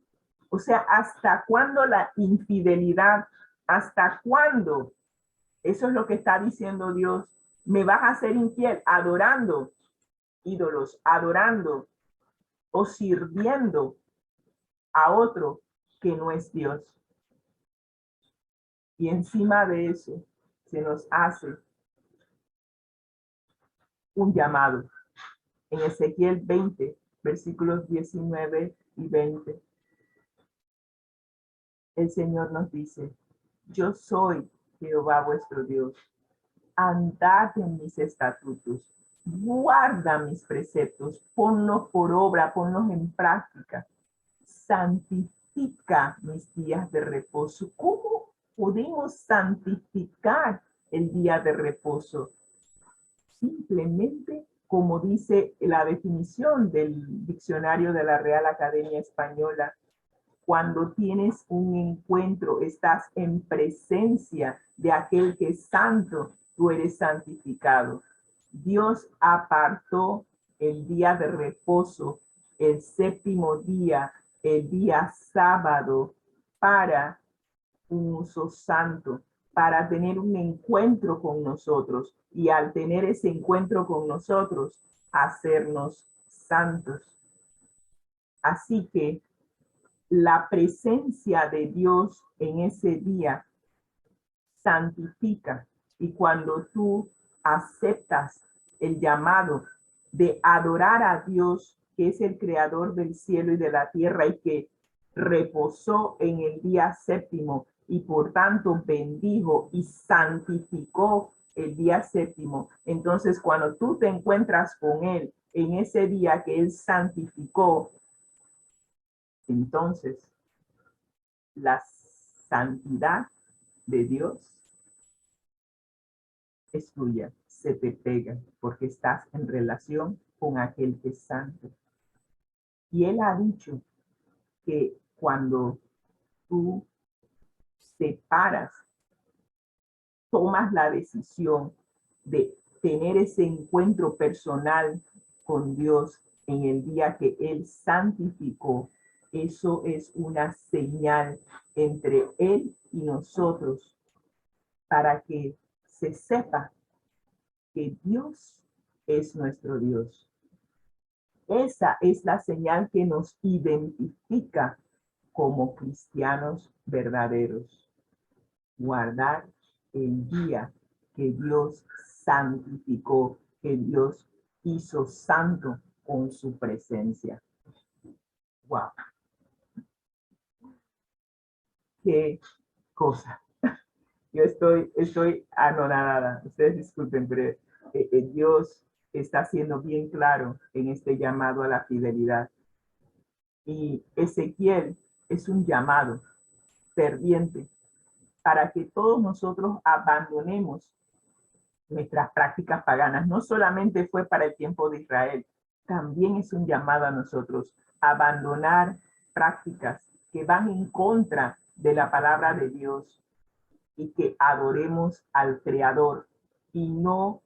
O sea, ¿hasta cuándo la infidelidad? ¿Hasta cuándo? Eso es lo que está diciendo Dios. Me vas a ser infiel adorando ídolos, adorando o sirviendo a otro que no es Dios. Y encima de eso se nos hace un llamado. En Ezequiel 20, versículos 19 y 20, el Señor nos dice: yo soy Jehová vuestro Dios. Andad en mis estatutos, guarda mis preceptos, ponlos por obra, ponlos en práctica. Santifica mis días de reposo. ¿Cómo podemos santificar el día de reposo? Simplemente, como dice la definición del diccionario de la Real Academia Española, cuando tienes un encuentro, estás en presencia de aquel que es santo, tú eres santificado. Dios apartó el día de reposo, el séptimo día, el día sábado, para un uso santo, para tener un encuentro con nosotros, y al tener ese encuentro con nosotros, hacernos santos. Así que la presencia de Dios en ese día santifica, y cuando tú aceptas el llamado de adorar a Dios, que es el creador del cielo y de la tierra y que reposó en el día séptimo y por tanto bendijo y santificó el día séptimo, entonces cuando tú te encuentras con él en ese día que él santificó, entonces la santidad de Dios es tuya, se te pega, porque estás en relación con aquel que es santo. Y él ha dicho que cuando tú separas, tomas la decisión de tener ese encuentro personal con Dios en el día que él santificó, eso es una señal entre él y nosotros, para que se sepa que Dios es nuestro Dios. Esa es la señal que nos identifica como cristianos verdaderos. Guardar el día que Dios santificó, que Dios hizo santo con su presencia. ¡Wow! ¡Qué cosa! Yo estoy anonadada. Ustedes disculpen, pero Dios está siendo bien claro en este llamado a la fidelidad. Y Ezequiel es un llamado ferviente para que todos nosotros abandonemos nuestras prácticas paganas. No solamente fue para el tiempo de Israel, también es un llamado a nosotros a abandonar prácticas que van en contra de la palabra de Dios, y que adoremos al Creador y no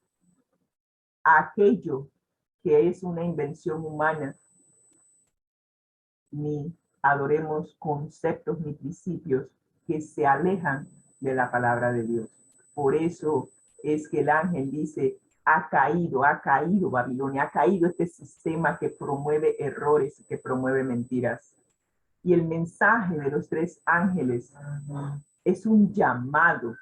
aquello que es una invención humana, ni adoremos conceptos ni principios que se alejan de la palabra de Dios. Por eso es que el ángel dice: ha caído Babilonia, ha caído este sistema que promueve errores y que promueve mentiras. Y el mensaje de los tres ángeles es un llamado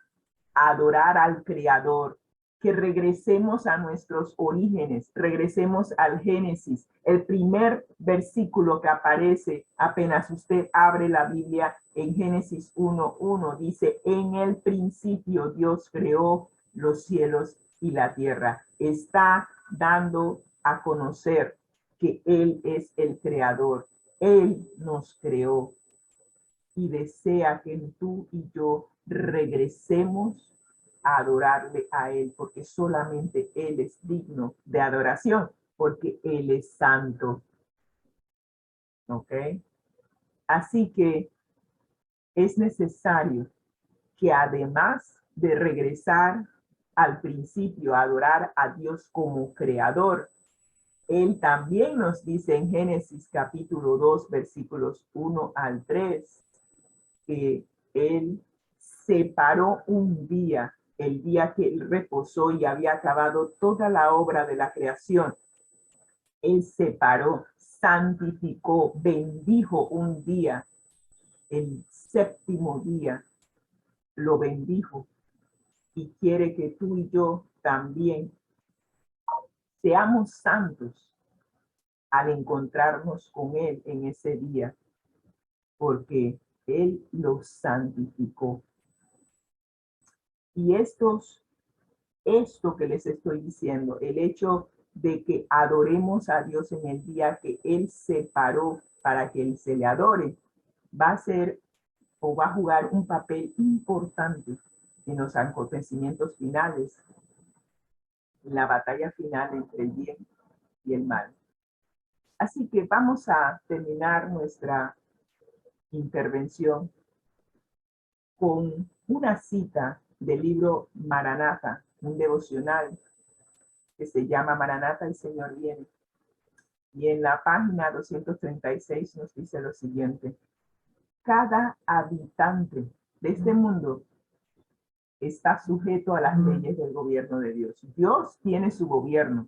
a adorar al Creador, que regresemos a nuestros orígenes, regresemos al Génesis. El primer versículo que aparece apenas usted abre la Biblia en Génesis 1:1 dice: en el principio Dios creó los cielos y la tierra. Está dando a conocer que Él es el creador. Él nos creó y desea que tú y yo regresemos a adorarle a Él, porque solamente Él es digno de adoración, porque Él es santo. ¿Ok? Así que es necesario que, además de regresar al principio a adorar a Dios como creador, Él también nos dice en Génesis capítulo 2, versículos 1 al 3, que Él separó un día, el día que Él reposó y había acabado toda la obra de la creación. Él separó, santificó, bendijo un día, el séptimo día, lo bendijo y quiere que tú y yo también seamos santos al encontrarnos con Él en ese día, porque Él los santificó. Y esto que les estoy diciendo, el hecho de que adoremos a Dios en el día que Él separó para que Él se le adore, va a ser o va a jugar un papel importante en los acontecimientos finales, en la batalla final entre el bien y el mal. Así que vamos a terminar nuestra intervención con una cita del libro Maranata, un devocional que se llama Maranata, el Señor viene. Y en la página 236 nos dice lo siguiente: cada habitante de este mundo está sujeto a las leyes del gobierno de Dios. Dios tiene su gobierno,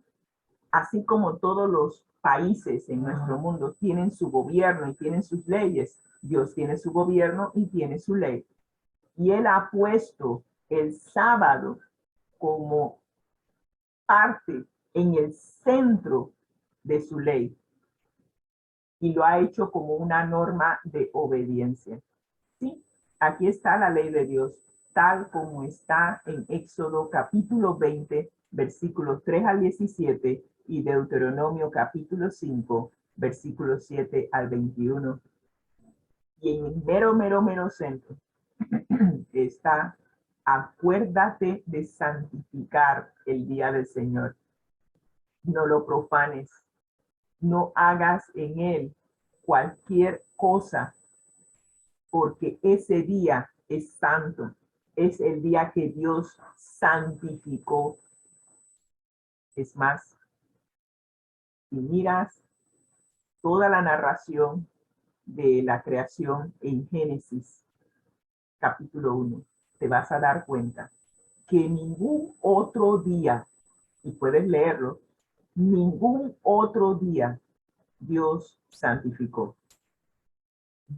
así como todos los países en nuestro mundo tienen su gobierno y tienen sus leyes. Dios tiene su gobierno y tiene su ley. Y Él ha puesto el sábado como parte en el centro de su ley y lo ha hecho como una norma de obediencia. Sí, aquí está la ley de Dios, tal como está en Éxodo capítulo 20, versículos 3 al 17 y Deuteronomio capítulo 5, versículos 7 al 21. Y en el mero centro está: acuérdate de santificar el día del Señor. No lo profanes. No hagas en él cualquier cosa, porque ese día es santo. Es el día que Dios santificó. Es más, si miras toda la narración de la creación en Génesis capítulo 1, te vas a dar cuenta que ningún otro día, y puedes leerlo, ningún otro día Dios santificó.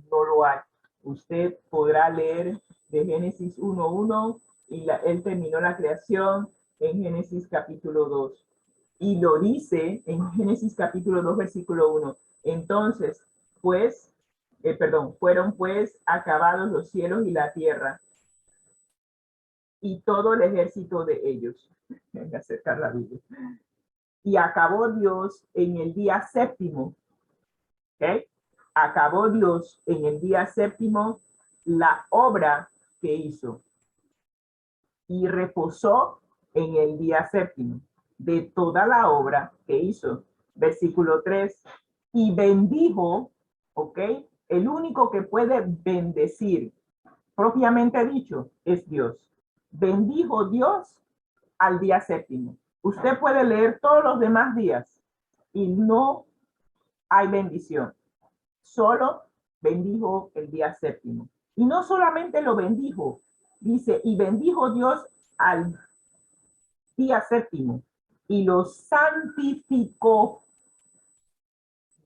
No lo hay. Usted podrá leer de Génesis 1:1 y él terminó la creación en Génesis capítulo 2. Y lo dice en Génesis capítulo 2, versículo 1. Entonces, fueron pues acabados los cielos y la tierra y todo el ejército de ellos. Voy a acercar la Biblia. Y acabó Dios en el día séptimo. ¿Okay? Acabó Dios en el día séptimo la obra que hizo y reposó en el día séptimo de toda la obra que hizo. Versículo 3, y bendijo, ¿ok? El único que puede bendecir, propiamente dicho, es Dios. Bendijo Dios al día séptimo. Usted puede leer todos los demás días y no hay bendición. Solo bendijo el día séptimo. Y no solamente lo bendijo, dice, y bendijo Dios al día séptimo y lo santificó.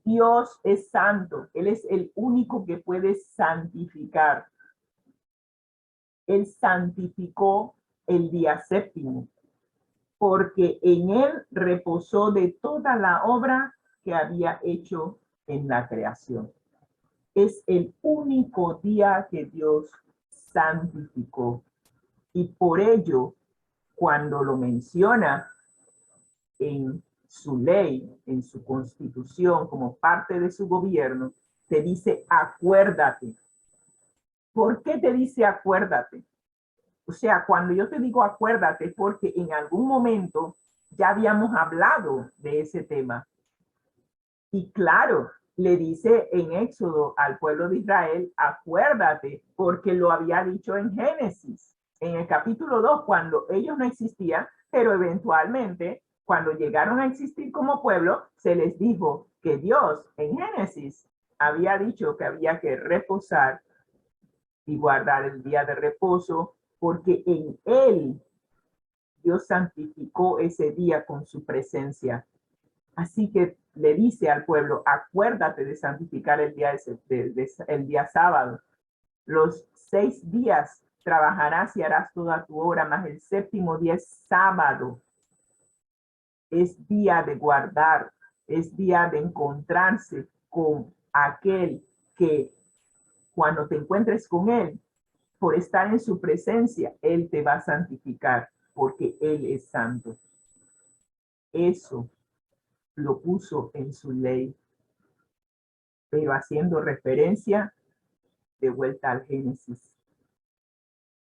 Dios es santo. Él es el único que puede santificar. Él santificó el día séptimo, porque en él reposó de toda la obra que había hecho en la creación. Es el único día que Dios santificó. Y por ello, cuando lo menciona en su ley, en su constitución, como parte de su gobierno, te dice acuérdate. ¿Por qué te dice acuérdate? O sea, cuando yo te digo acuérdate, porque en algún momento ya habíamos hablado de ese tema. Y claro, le dice en Éxodo al pueblo de Israel, acuérdate, porque lo había dicho en Génesis, en el capítulo 2, cuando ellos no existían, pero eventualmente, cuando llegaron a existir como pueblo, se les dijo que Dios en Génesis había dicho que había que reposar y guardar el día de reposo, porque en él Dios santificó ese día con su presencia. Así que le dice al pueblo, acuérdate de santificar el día sábado. Los 6 días trabajarás y harás toda tu obra, mas el séptimo día es sábado. Es día de guardar, es día de encontrarse con aquel que cuando te encuentres con él, por estar en su presencia, él te va a santificar porque él es santo. Eso lo puso en su ley, pero haciendo referencia de vuelta al Génesis.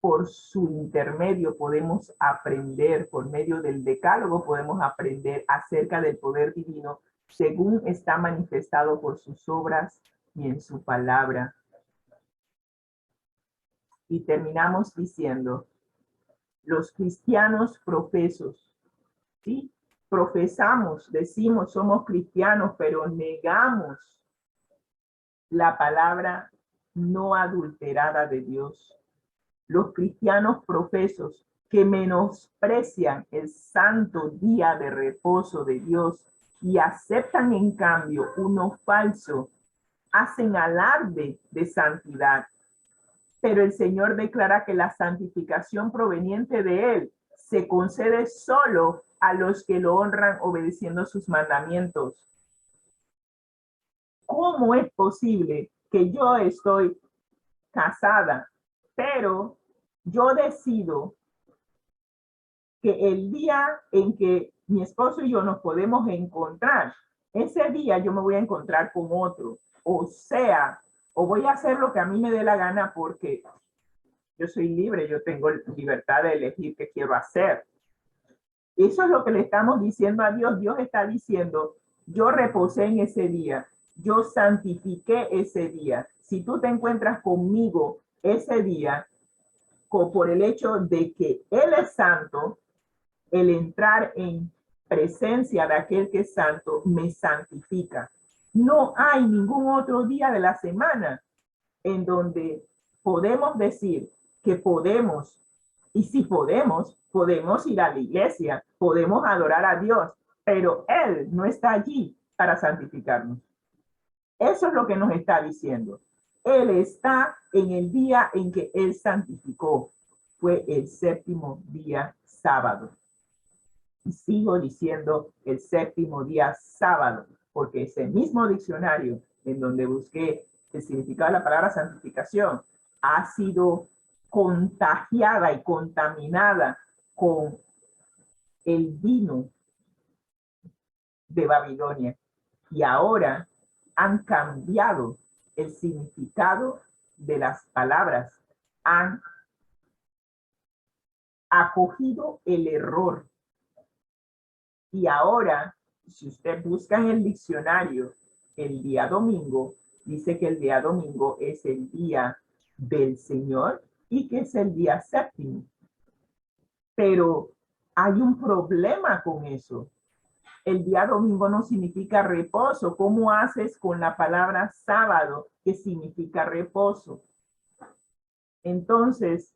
Por su intermedio podemos aprender, por medio del decálogo podemos aprender acerca del poder divino según está manifestado por sus obras y en su palabra. Y terminamos diciendo, los cristianos profesos, ¿sí? Profesamos, decimos somos cristianos, pero negamos la palabra no adulterada de Dios. Los cristianos profesos que menosprecian el santo día de reposo de Dios y aceptan en cambio uno falso, hacen alarde de santidad. Pero el Señor declara que la santificación proveniente de Él se concede solo a los que lo honran obedeciendo sus mandamientos. ¿Cómo es posible que yo estoy casada, pero yo decido que el día en que mi esposo y yo nos podemos encontrar, ese día yo me voy a encontrar con otro? O sea, o voy a hacer lo que a mí me dé la gana porque yo soy libre, yo tengo libertad de elegir qué quiero hacer. Eso es lo que le estamos diciendo a Dios. Dios está diciendo, yo reposé en ese día, yo santifiqué ese día. Si tú te encuentras conmigo ese día, por el hecho de que Él es santo, el entrar en presencia de aquel que es santo me santifica. No hay ningún otro día de la semana en donde podemos decir que podemos, y si podemos, podemos ir a la iglesia, podemos adorar a Dios, pero Él no está allí para santificarnos. Eso es lo que nos está diciendo. Él está en el día en que Él santificó. Fue el séptimo día sábado. Y sigo diciendo el séptimo día sábado, porque ese mismo diccionario en donde busqué el significado de la palabra santificación ha sido contagiada y contaminada con el vino de Babilonia. Y ahora han cambiado el significado de las palabras, han acogido el error. Y ahora, si usted busca en el diccionario el día domingo, dice que el día domingo es el día del Señor y que es el día séptimo. Pero hay un problema con eso. El día domingo no significa reposo. ¿Cómo haces con la palabra sábado, que significa reposo? Entonces,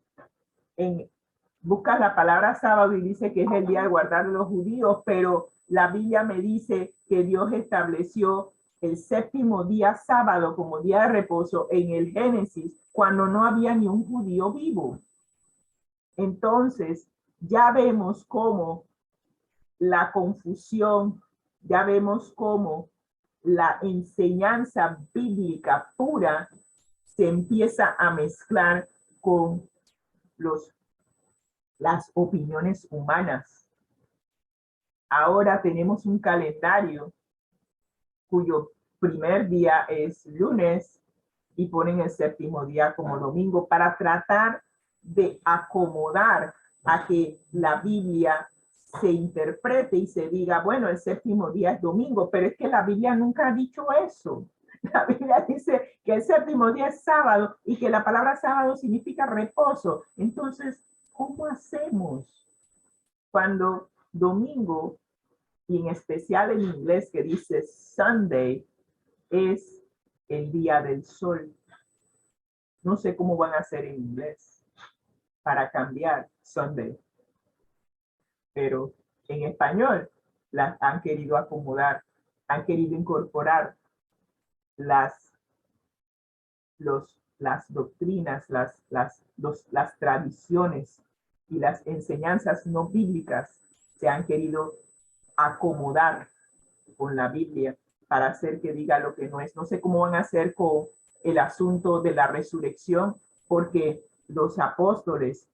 buscas la palabra sábado y dice que es el día de guardar de los judíos, pero la Biblia me dice que Dios estableció el séptimo día sábado como día de reposo en el Génesis, cuando no había ni un judío vivo. Entonces, ya vemos cómo la confusión, ya vemos cómo la enseñanza bíblica pura se empieza a mezclar con las opiniones humanas. Ahora tenemos un calendario cuyo primer día es lunes y ponen el séptimo día como domingo para tratar de acomodar a que la Biblia se interprete y se diga, bueno, el séptimo día es domingo, pero es que la Biblia nunca ha dicho eso. La Biblia dice que el séptimo día es sábado y que la palabra sábado significa reposo. Entonces, ¿cómo hacemos cuando domingo, y en especial en inglés que dice Sunday, es el día del sol? No sé cómo van a hacer en inglés para cambiar Sunday, pero en español las han querido acomodar, han querido incorporar los las doctrinas, las tradiciones y las enseñanzas no bíblicas se han querido acomodar con la Biblia para hacer que diga lo que no es. No sé cómo van a hacer con el asunto de la resurrección, porque los apóstoles,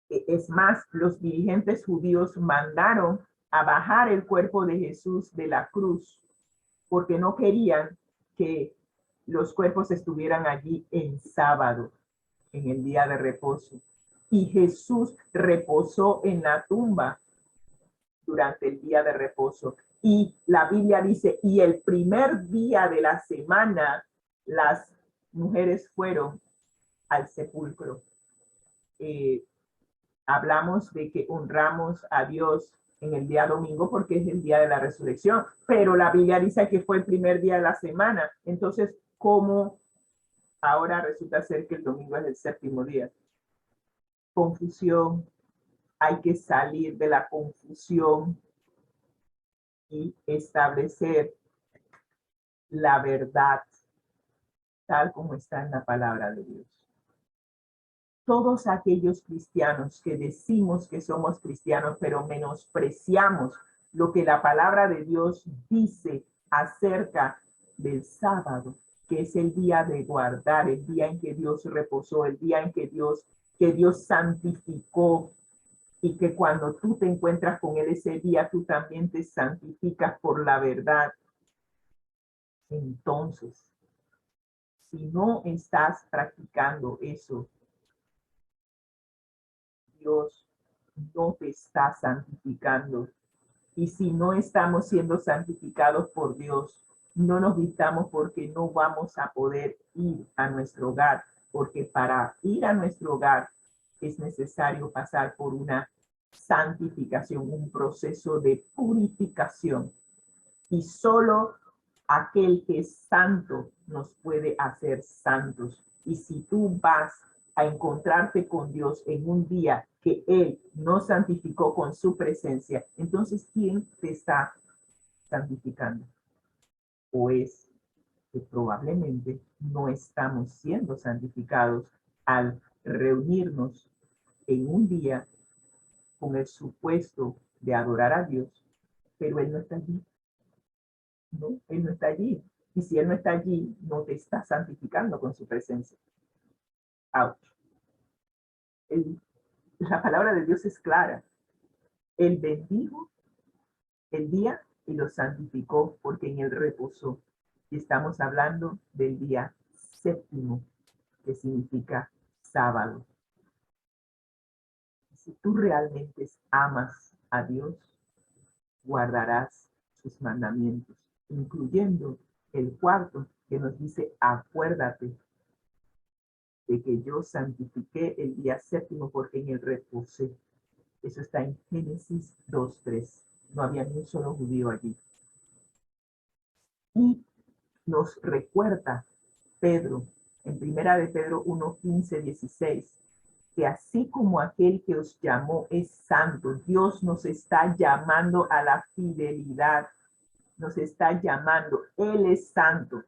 es más, los dirigentes judíos mandaron a bajar el cuerpo de Jesús de la cruz, porque no querían que los cuerpos estuvieran allí en sábado, en el día de reposo. Y Jesús reposó en la tumba durante el día de reposo. Y la Biblia dice, y el primer día de la semana, las mujeres fueron al sepulcro. Hablamos de que honramos a Dios en el día domingo porque es el día de la resurrección, pero la Biblia dice que fue el primer día de la semana. Entonces, ¿cómo ahora resulta ser que el domingo es el séptimo día? Confusión. Hay que salir de la confusión y establecer la verdad tal como está en la palabra de Dios. Todos aquellos cristianos que decimos que somos cristianos, pero menospreciamos lo que la palabra de Dios dice acerca del sábado, que es el día de guardar, el día en que Dios reposó, el día en que Dios santificó, y que cuando tú te encuentras con Él ese día, tú también te santificas por la verdad. Entonces, si no estás practicando eso, Dios no te está santificando. Y si no estamos siendo santificados por Dios, no nos vistamos porque no vamos a poder ir a nuestro hogar, porque para ir a nuestro hogar es necesario pasar por una santificación, un proceso de purificación. Y solo aquel que es santo nos puede hacer santos. Y si tú vas a encontrarte con Dios en un día que Él no santificó con su presencia, entonces ¿quién te está santificando? O es que probablemente no estamos siendo santificados al reunirnos en un día con el supuesto de adorar a Dios, pero Él no está allí. No, Él no está allí. Y si Él no está allí, no te está santificando con su presencia. Ouch. La palabra de Dios es clara. Él bendijo el día y lo santificó porque en él reposó. Y estamos hablando del día séptimo, que significa sábado. Si tú realmente amas a Dios, guardarás sus mandamientos, incluyendo el cuarto que nos dice, acuérdate de que yo santifiqué el día séptimo porque en él reposé. Eso está en Génesis 2:3. No había ni un solo judío allí. Y nos recuerda Pedro, en primera de Pedro 1:15-16, que así como aquel que os llamó es santo, Dios nos está llamando a la fidelidad, nos está llamando, Él es santo.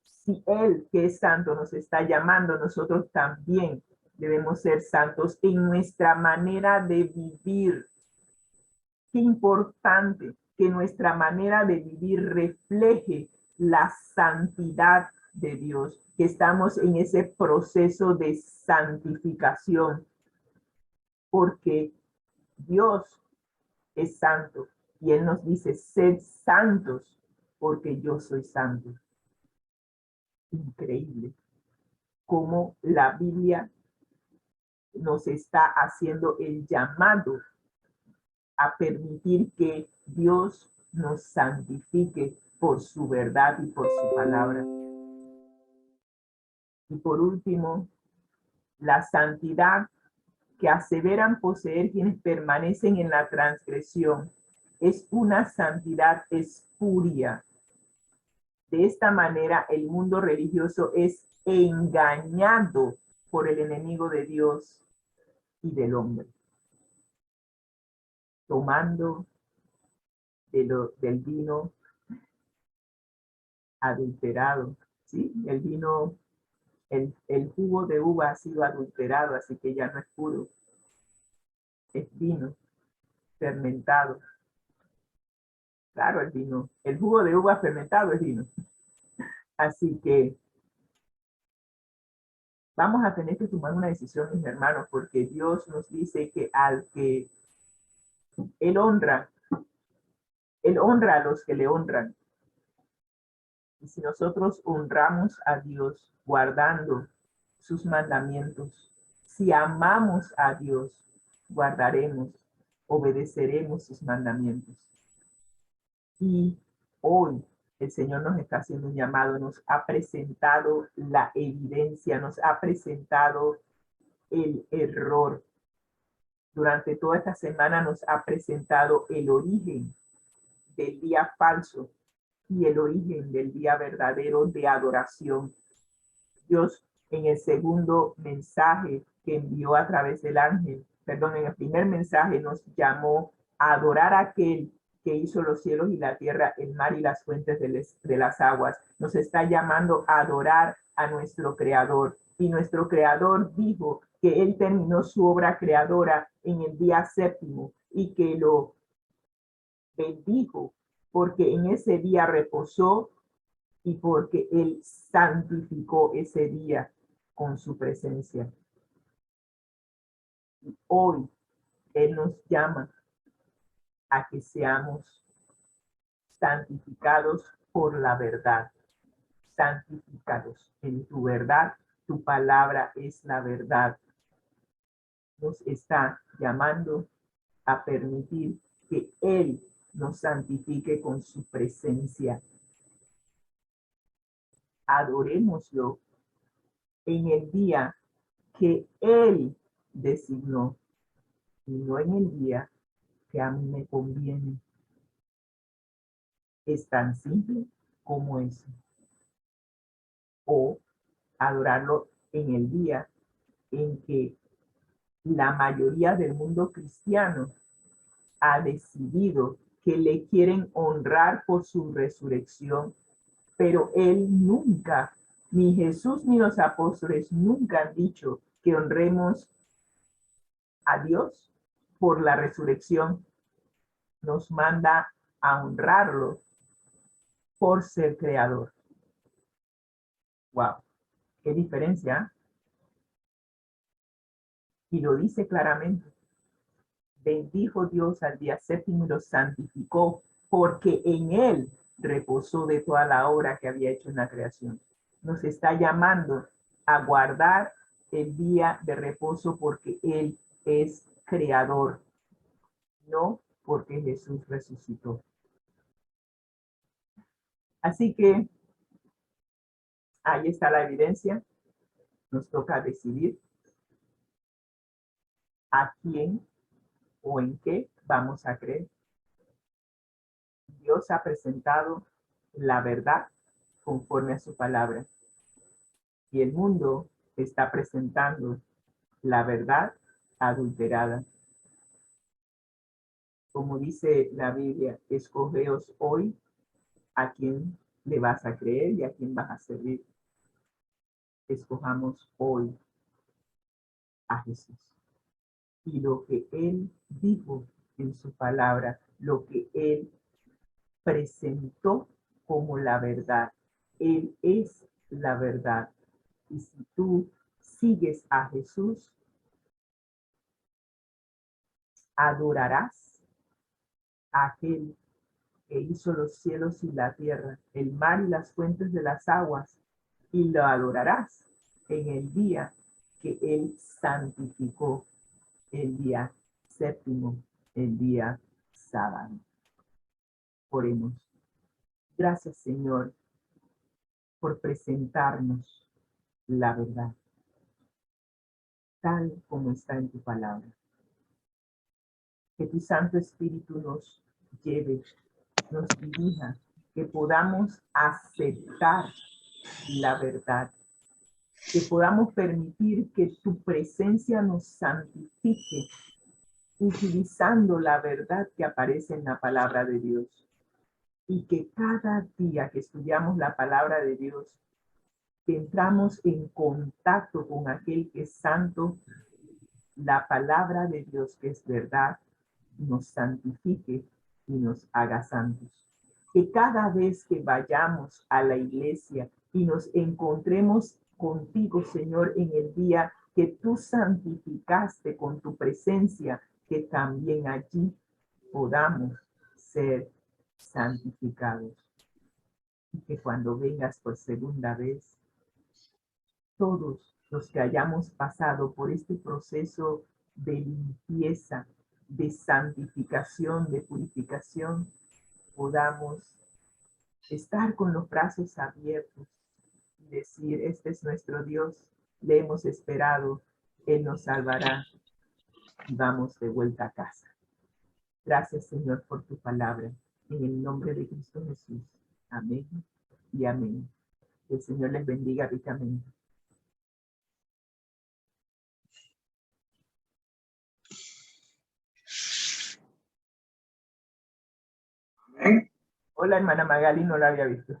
Si Él, que es santo, nos está llamando, nosotros también debemos ser santos en nuestra manera de vivir. Qué importante que nuestra manera de vivir refleje la santidad de Dios, que estamos en ese proceso de santificación, porque Dios es santo y Él nos dice, sed santos porque yo soy santo. Increíble cómo la Biblia nos está haciendo el llamado a permitir que Dios nos santifique por su verdad y por su palabra. Y por último, la santidad que aseveran poseer quienes permanecen en la transgresión es una santidad espuria. De esta manera, el mundo religioso es engañado por el enemigo de Dios y del hombre, tomando del vino adulterado, ¿sí? El vino El jugo de uva ha sido adulterado, así que ya no es puro, es vino fermentado. Claro, el vino, el jugo de uva fermentado es vino. Así que vamos a tener que tomar una decisión, mis hermanos, porque Dios nos dice que al que Él honra a los que le honran. Y si nosotros honramos a Dios guardando sus mandamientos, si amamos a Dios, guardaremos, obedeceremos sus mandamientos. Y hoy el Señor nos está haciendo un llamado, nos ha presentado la evidencia, nos ha presentado el error. Durante toda esta semana nos ha presentado el origen del día falso y el origen del día verdadero de adoración. Dios, en el segundo mensaje que envió a través del ángel, perdón, en el primer mensaje nos llamó a adorar a aquel que hizo los cielos y la tierra, el mar y las fuentes de las aguas. Nos está llamando a adorar a nuestro Creador. Y nuestro Creador dijo que Él terminó su obra creadora en el día séptimo y que lo bendijo porque en ese día reposó y porque Él santificó ese día con su presencia. Y hoy Él nos llama a que seamos santificados por la verdad. Santificados en tu verdad, tu palabra es la verdad. Nos está llamando a permitir que Él nos santifique con su presencia. Adorémoslo en el día que Él designó y no en el día que a mí me conviene. Es tan simple como eso. O adorarlo en el día en que la mayoría del mundo cristiano ha decidido que le quieren honrar por su resurrección, pero Él nunca, ni Jesús ni los apóstoles nunca han dicho que honremos a Dios por la resurrección. Nos manda a honrarlo por ser creador. Wow, qué diferencia. Y lo dice claramente. Bendijo Dios al día séptimo y lo santificó, porque en Él reposó de toda la obra que había hecho en la creación. Nos está llamando a guardar el día de reposo porque Él es creador, no porque Jesús resucitó. Así que ahí está la evidencia. Nos toca decidir a quién o en qué vamos a creer. Dios ha presentado la verdad conforme a su palabra. Y el mundo está presentando la verdad adulterada. Como dice la Biblia, escogeos hoy a quién le vas a creer y a quién vas a servir. Escojamos hoy a Jesús. Y lo que Él dijo en su palabra, lo que Él presentó como la verdad. Él es la verdad. Y si tú sigues a Jesús, adorarás a aquel que hizo los cielos y la tierra, el mar y las fuentes de las aguas, y lo adorarás en el día que Él santificó, el día séptimo, el día sábado. Oremos. Gracias, Señor, por presentarnos la verdad, tal como está en tu palabra. Que tu Santo Espíritu nos lleve, nos dirija, que podamos aceptar la verdad, que podamos permitir que tu presencia nos santifique, utilizando la verdad que aparece en la palabra de Dios. Y que cada día que estudiamos la palabra de Dios, que entramos en contacto con aquel que es santo, la palabra de Dios que es verdad, nos santifique y nos haga santos. Que cada vez que vayamos a la iglesia y nos encontremos contigo, Señor, en el día que tú santificaste con tu presencia, que también allí podamos ser santificados. Y que cuando vengas por segunda vez, todos los que hayamos pasado por este proceso de limpieza, de santificación, de purificación, podamos estar con los brazos abiertos y decir, este es nuestro Dios, le hemos esperado, Él nos salvará y vamos de vuelta a casa. Gracias, Señor, por tu palabra. En el nombre de Cristo Jesús. Amén y amén. Que el Señor les bendiga ricamente. Amén. Hola, hermana Magali, no la había visto.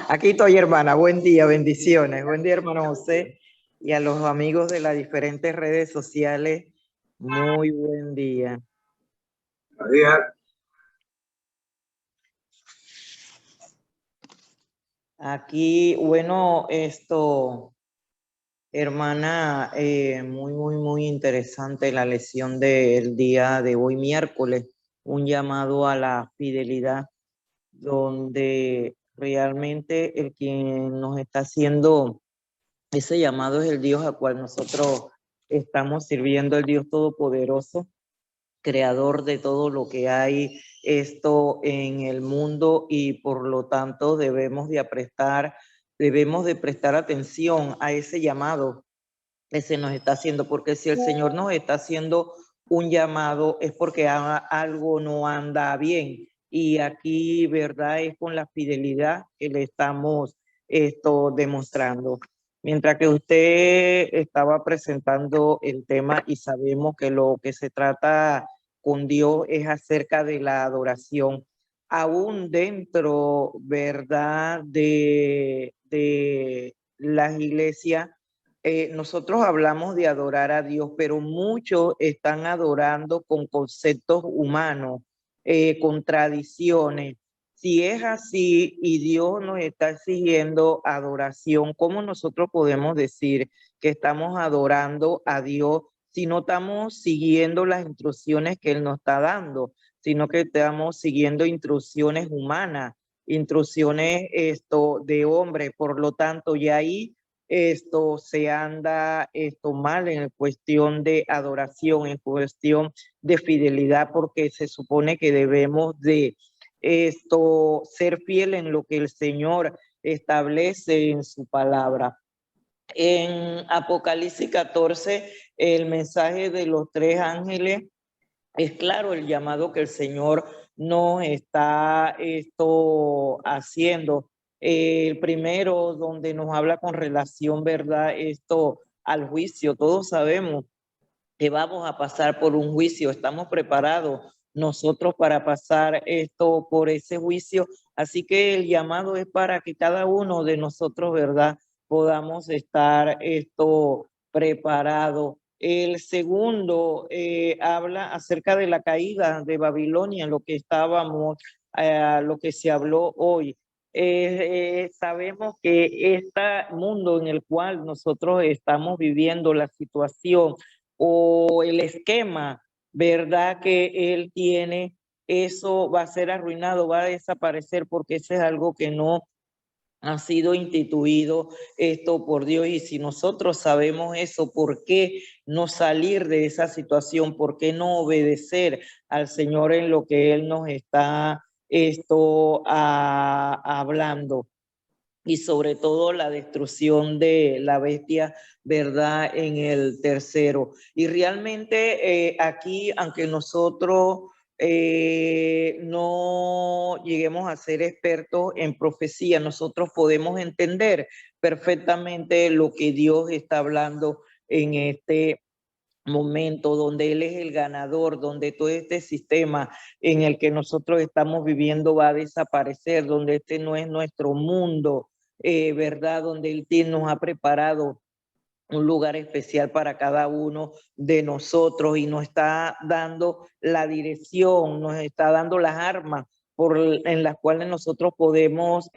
Aquí estoy, hermana. Buen día, bendiciones. Buen día, hermano José, y a los amigos de las diferentes redes sociales. Muy buen día. Buenos días. Aquí, bueno, hermana, muy interesante la lección del día de hoy, miércoles, un llamado a la fidelidad, donde realmente el quien nos está haciendo ese llamado es el Dios al cual nosotros estamos sirviendo, el Dios Todopoderoso, creador de todo lo que hay en el mundo, y por lo tanto debemos de prestar atención a ese llamado que se nos está haciendo, porque si el Señor nos está haciendo un llamado es porque algo no anda bien, y aquí, verdad, es con la fidelidad que le estamos demostrando. Mientras que usted estaba presentando el tema, y sabemos que lo que se trata con Dios es acerca de la adoración, aún dentro, verdad, de las iglesias, nosotros hablamos de adorar a Dios, pero muchos están adorando con conceptos humanos, con tradiciones. Si es así y Dios nos está exigiendo adoración, ¿cómo nosotros podemos decir que estamos adorando a Dios si no estamos siguiendo las instrucciones que Él nos está dando, sino que estamos siguiendo instrucciones humanas, instrucciones de hombre? Por lo tanto, ya ahí se anda mal en cuestión de adoración, en cuestión de fidelidad, porque se supone que debemos de ser fiel en lo que el Señor establece en su palabra. En Apocalipsis 14, el mensaje de los 3 ángeles es claro, el llamado que el Señor nos está haciendo. El primero, donde nos habla con relación, ¿verdad? Al juicio. Todos sabemos que vamos a pasar por un juicio. Estamos preparados nosotros para pasar por ese juicio. Así que el llamado es para que cada uno de nosotros, ¿verdad?, podamos estar preparado. El segundo habla acerca de la caída de Babilonia, lo que lo que se habló hoy. Sabemos que este mundo en el cual nosotros estamos viviendo, la situación o el esquema, ¿verdad?, que él tiene, eso va a ser arruinado, va a desaparecer, porque eso es algo que no ha sido instituido por Dios. Y si nosotros sabemos eso, ¿por qué no salir de esa situación? ¿Por qué no obedecer al Señor en lo que Él nos está hablando? Y sobre todo la destrucción de la bestia, ¿verdad?, en el tercero. Y realmente aquí, aunque nosotros no lleguemos a ser expertos en profecía, nosotros podemos entender perfectamente lo que Dios está hablando en este momento, donde Él es el ganador, donde todo este sistema en el que nosotros estamos viviendo va a desaparecer, donde este no es nuestro mundo, ¿verdad? Donde Él nos ha preparado un lugar especial para cada uno de nosotros y nos está dando la dirección, nos está dando las armas en las cuales nosotros podemos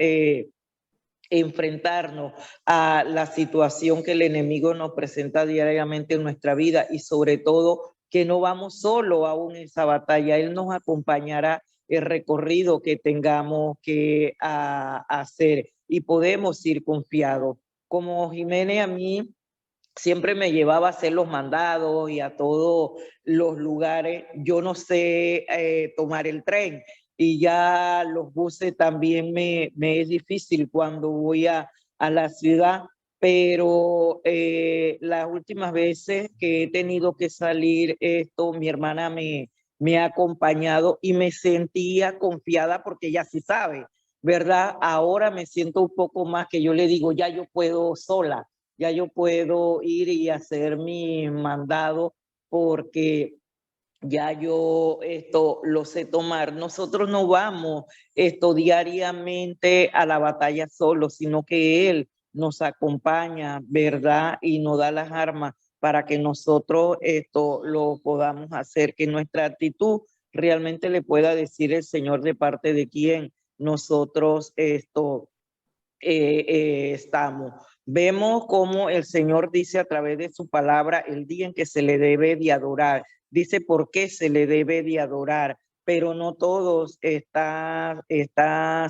enfrentarnos a la situación que el enemigo nos presenta diariamente en nuestra vida y sobre todo que no vamos solo aún en esa batalla. Él nos acompañará el recorrido que tengamos que hacer y podemos ir confiados. Como Jiménez a mí siempre me llevaba a hacer los mandados y a todos los lugares. Yo no sé tomar el tren y ya los buses también me es difícil cuando voy a la ciudad, pero las últimas veces que he tenido que salir mi hermana me ha acompañado y me sentía confiada porque ella sí sabe, ¿verdad? Ahora me siento un poco más que yo le digo, ya yo puedo sola, ya yo puedo ir y hacer mi mandado porque ya yo lo sé tomar. Nosotros no vamos diariamente a la batalla solo, sino que Él nos acompaña, ¿verdad? Y nos da las armas para que nosotros lo podamos hacer, que nuestra actitud realmente le pueda decir el Señor de parte de quién nosotros estamos. Vemos cómo el Señor dice a través de su palabra el día en que se le debe de adorar. Dice por qué se le debe de adorar, pero no todos está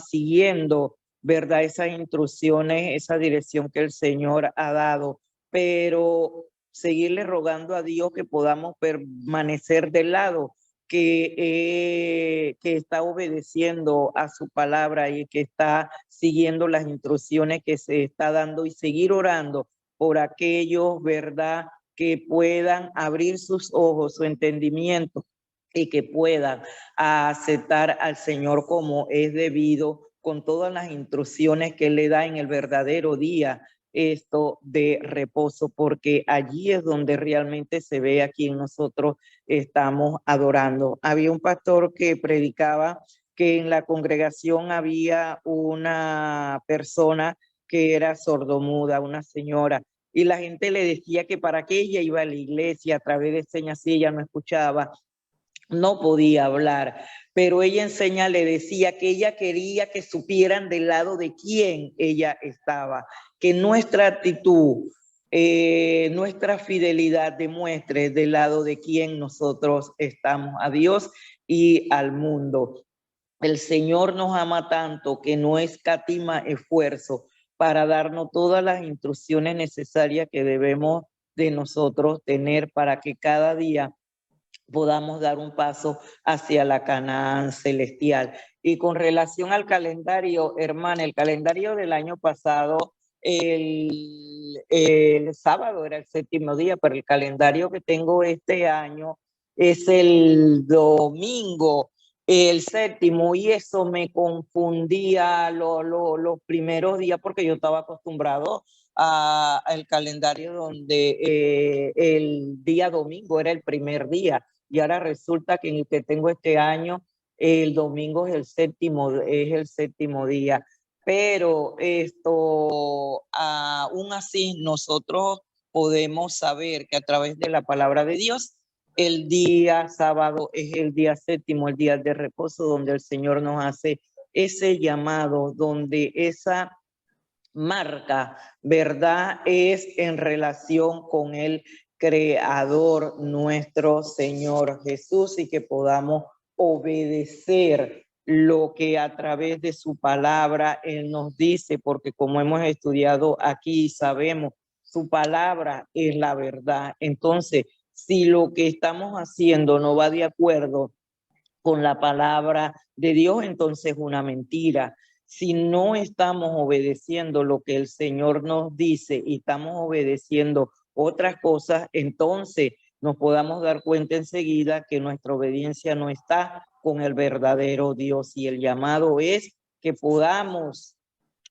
siguiendo, ¿verdad? Esas instrucciones, esa dirección que el Señor ha dado, pero seguirle rogando a Dios que podamos permanecer del lado que está obedeciendo a su palabra y que está siguiendo las instrucciones que se está dando y seguir orando por aquellos, ¿verdad?, que puedan abrir sus ojos, su entendimiento y que puedan aceptar al Señor como es debido con todas las instrucciones que Él le da en el verdadero día de reposo, porque allí es donde realmente se ve a quien nosotros estamos adorando. Había un pastor que predicaba que en la congregación había una persona que era sordomuda, una señora, y la gente le decía que para qué ella iba a la iglesia a través de señas si ella no escuchaba, no podía hablar, pero ella en señas le decía que ella quería que supieran del lado de quién ella estaba, que nuestra actitud, nuestra fidelidad demuestre del lado de quién nosotros estamos, a Dios y al mundo. El Señor nos ama tanto que no escatima esfuerzo para darnos todas las instrucciones necesarias que debemos de nosotros tener para que cada día podamos dar un paso hacia la Canaán celestial. Y con relación al calendario, hermana, el calendario del año pasado, el sábado era el 7º día, pero el calendario que tengo este año es el domingo, el 7º, y eso me confundía los primeros días porque yo estaba acostumbrado al calendario donde el día domingo era el primer día. Y ahora resulta que en el que tengo este año, el domingo es el 7º día. Pero aún así, nosotros podemos saber que a través de la palabra de Dios, el día sábado es el día 7º, el día de reposo, donde el Señor nos hace ese llamado, donde esa marca, ¿verdad?, es en relación con el Creador, nuestro Señor Jesús, y que podamos obedecer lo que a través de su palabra Él nos dice, porque como hemos estudiado aquí, sabemos, su palabra es la verdad. Entonces, si lo que estamos haciendo no va de acuerdo con la palabra de Dios, entonces es una mentira. Si no estamos obedeciendo lo que el Señor nos dice y estamos obedeciendo otras cosas, entonces nos podamos dar cuenta enseguida que nuestra obediencia no está con el verdadero Dios, y el llamado es que podamos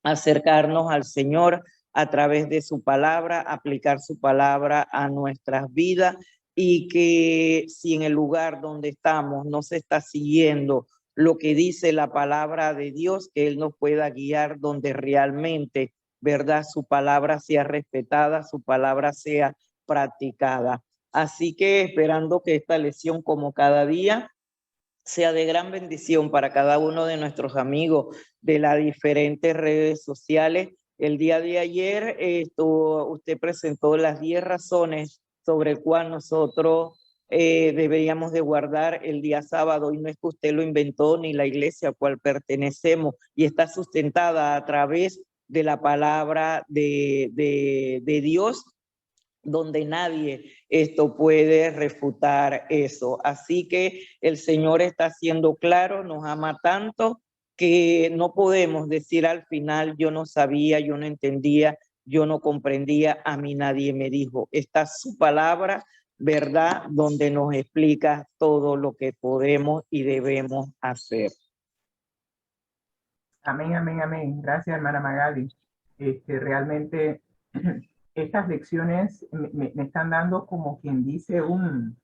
acercarnos al Señor a través de su palabra, aplicar su palabra a nuestras vidas, y que si en el lugar donde estamos no se está siguiendo lo que dice la palabra de Dios, que Él nos pueda guiar donde realmente ¿verdad? Su palabra sea respetada, su palabra sea practicada. Así que esperando que esta lección, como cada día, sea de gran bendición para cada uno de nuestros amigos de las diferentes redes sociales. El día de ayer usted presentó las 10 razones sobre el cual nosotros deberíamos de guardar el día sábado, y no es que usted lo inventó ni la iglesia a cual pertenecemos, y está sustentada a través de la palabra de Dios, donde nadie puede refutar eso. Así que el Señor está siendo claro, nos ama tanto que no podemos decir al final, yo no sabía, yo no entendía, yo no comprendía, a mí nadie me dijo. Está su palabra, ¿verdad? Donde nos explica todo lo que podemos y debemos hacer. Amén, amén, amén. Gracias, hermana Magali. Realmente estas lecciones me están dando, como quien dice, un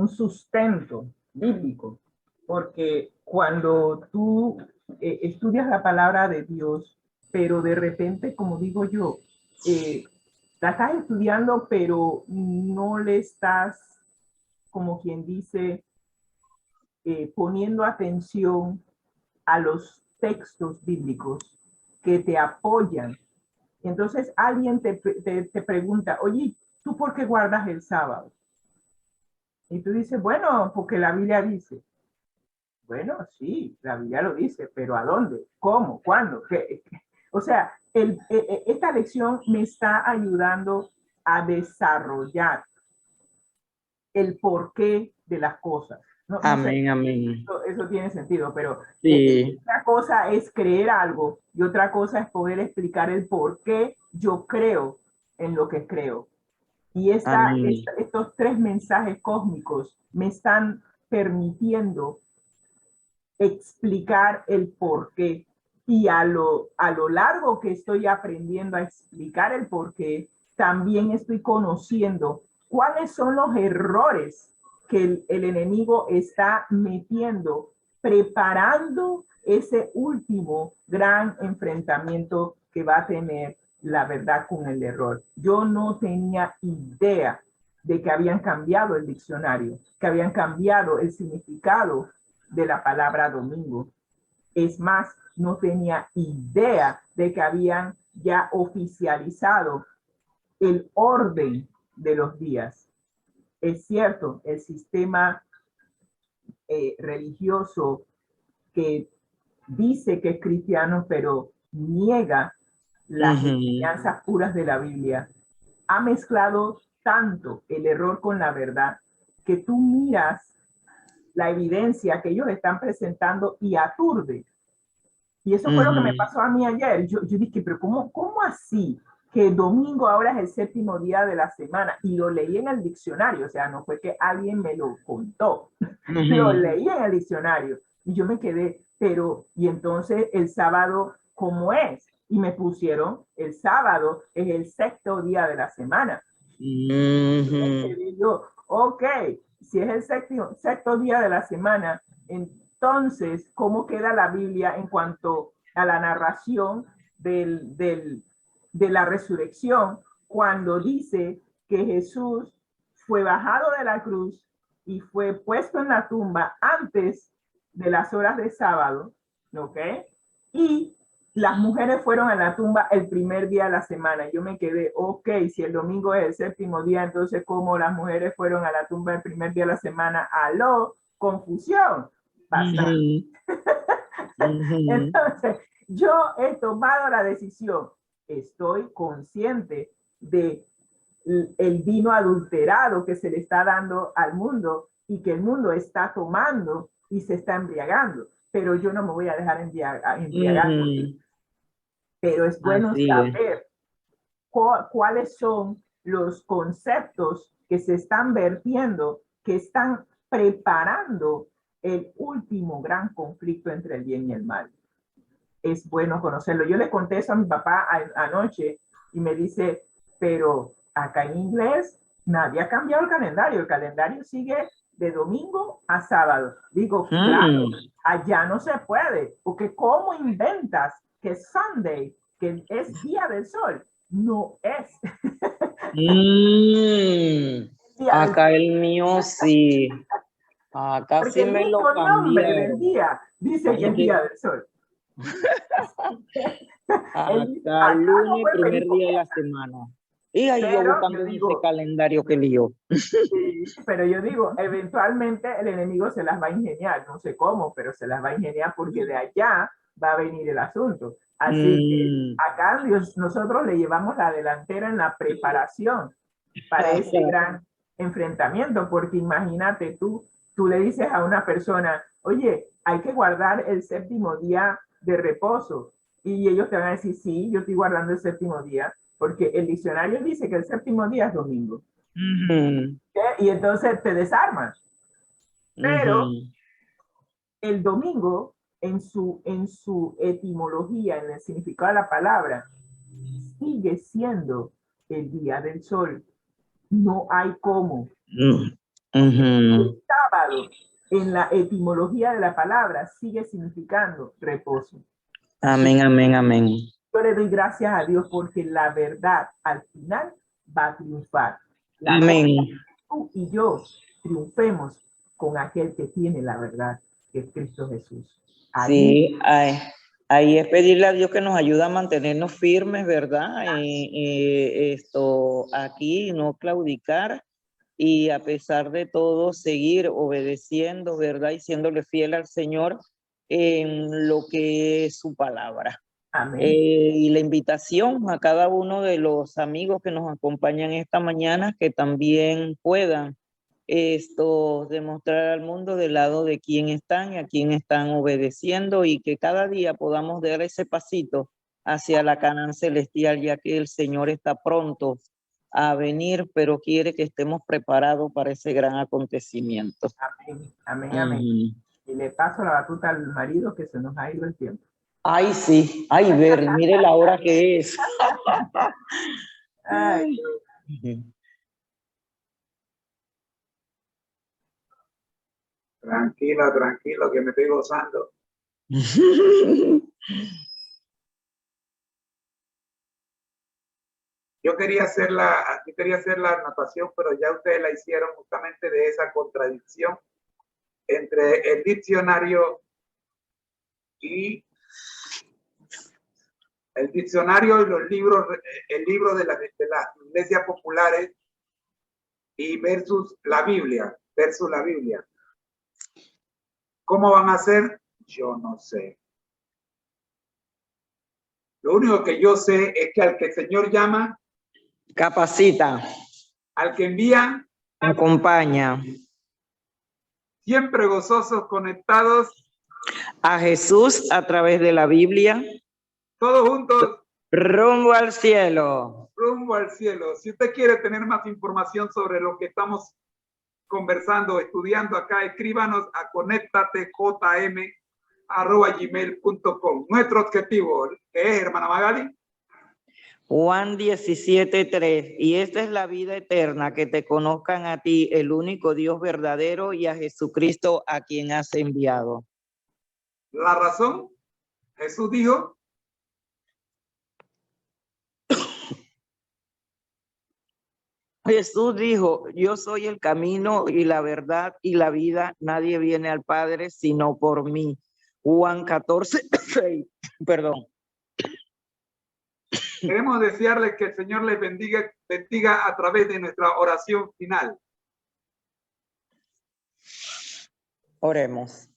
sustento bíblico, porque cuando tú estudias la palabra de Dios, pero de repente, como digo yo, la estás estudiando, pero no le estás, como quien dice, poniendo atención a los textos bíblicos que te apoyan. Entonces alguien te pregunta, oye, ¿tú por qué guardas el sábado? Y tú dices, bueno, porque la Biblia dice. Bueno, sí, la Biblia lo dice, pero ¿a dónde? ¿Cómo? ¿Cuándo? ¿Qué? O sea, esta lección me está ayudando a desarrollar el porqué de las cosas. No Amén, sé, amén. eso tiene sentido, pero Sí. una cosa es creer algo y otra cosa es poder explicar el por qué yo creo en lo que creo. Y estos 3 mensajes cósmicos me están permitiendo explicar el por qué. Y a lo largo que estoy aprendiendo a explicar el por qué, también estoy conociendo cuáles son los errores que el enemigo está metiendo, preparando ese último gran enfrentamiento que va a tener la verdad con el error. Yo no tenía idea de que habían cambiado el diccionario, que habían cambiado el significado de la palabra domingo. Es más, no tenía idea de que habían ya oficializado el orden de los días. Es cierto, el sistema religioso que dice que es cristiano, pero niega las enseñanzas puras de la Biblia, ha mezclado tanto el error con la verdad que tú miras la evidencia que ellos están presentando y aturde. Y eso fue lo que me pasó a mí ayer. Yo dije, pero ¿cómo así? Que domingo ahora es el 7º día de la semana. Y lo leí en el diccionario. O sea, no fue que alguien me lo contó. Lo leí en el diccionario. Y yo me quedé, pero, ¿y entonces el sábado cómo es? Y me pusieron, el sábado es el 6º día de la semana. Y yo, ok, si es el 6º día de la semana, entonces, ¿cómo queda la Biblia en cuanto a la narración de la resurrección cuando dice que Jesús fue bajado de la cruz y fue puesto en la tumba antes de las horas de sábado, ¿ok? Y las mujeres fueron a la tumba el primer día de la semana. Yo me quedé, ok, si el domingo es el 7º día, entonces ¿cómo las mujeres fueron a la tumba el primer día de la semana? ¡Aló! Confusión. Bastante. Entonces, yo he tomado la decisión. Estoy consciente de el vino adulterado que se le está dando al mundo y que el mundo está tomando y se está embriagando. Pero yo no me voy a dejar embriagar. Pero es bueno saber cuáles son los conceptos que se están vertiendo, que están preparando el último gran conflicto entre el bien y el mal. Es bueno conocerlo. Yo le conté eso a mi papá anoche y me dice, pero acá en inglés nadie ha cambiado el calendario sigue de domingo a sábado. Digo, claro, allá no se puede, porque ¿cómo inventas que Sunday que es día del sol. No es. Acá el mío sí. Acá Porque sí el me lo mismo nombre del cambiaron. día dice que es día del sol. Acá Acá no lunes, fue primer México, día de la semana. Y ahí yo pero yo buscando en ese digo, calendario que lío. sí, pero yo digo, eventualmente el enemigo se las va a ingeniar, no sé cómo, pero se las va a ingeniar porque de allá va a venir el asunto. Así que Mm. acá nosotros le llevamos la delantera en la preparación para ese gran enfrentamiento, porque imagínate tú le dices a una persona, oye, hay que guardar el séptimo día de reposo, y ellos te van a decir, sí, yo estoy guardando el séptimo día, porque el diccionario dice que el séptimo día es domingo. Y entonces te desarmas. Pero el domingo, en su etimología, en el significado de la palabra, sigue siendo el día del sol. No hay cómo. El sábado, en la etimología de la palabra, sigue significando reposo. Amén, amén, amén. Yo le doy gracias a Dios porque la verdad al final va a triunfar. Amén. Tú y yo triunfemos con aquel que tiene la verdad, que es Cristo Jesús. Allí, Sí, ahí es pedirle a Dios que nos ayude a mantenernos firmes, ¿verdad? Esto aquí, no claudicar y a pesar de todo seguir obedeciendo, ¿verdad? Y siéndole fiel al Señor en lo que es su palabra. amén. Y la invitación a cada uno de los amigos que nos acompañan esta mañana que también puedan demostrar al mundo del lado de quién están y a quién están obedeciendo y que cada día podamos dar ese pasito hacia la Canaán celestial, ya que el Señor está pronto a venir, pero quiere que estemos preparados para ese gran acontecimiento. Amén, amén, amén. Y le paso la batuta al marido que se nos ha ido el tiempo. Ay, sí. Ay, ver, mire la hora que es. Ay. Tranquila, tranquilo, que me estoy gozando. Yo quería hacer la anotación, pero ya ustedes la hicieron justamente de esa contradicción entre el diccionario y los libros, el libro de las iglesias populares y versus la Biblia. ¿Cómo van a hacer? Yo no sé. Lo único que yo sé es que al que el Señor llama, capacita, al que envía, acompaña. Siempre gozosos, conectados a Jesús a través de la Biblia. Todos juntos. Rumbo al cielo. Rumbo al cielo. Si usted quiere tener más información sobre lo que estamos conversando, estudiando acá, escríbanos a conectatejm@gmail.com. Nuestro objetivo, ¿qué es, hermana Magali? Juan 17:3. Y esta es la vida eterna, que te conozcan a ti, el único Dios verdadero, y a Jesucristo a quien has enviado. La razón, Jesús dijo, yo soy el camino y la verdad y la vida. Nadie viene al Padre sino por mí. Juan 14:6. Perdón. Queremos desearles que el Señor les bendiga a través de nuestra oración final. Oremos.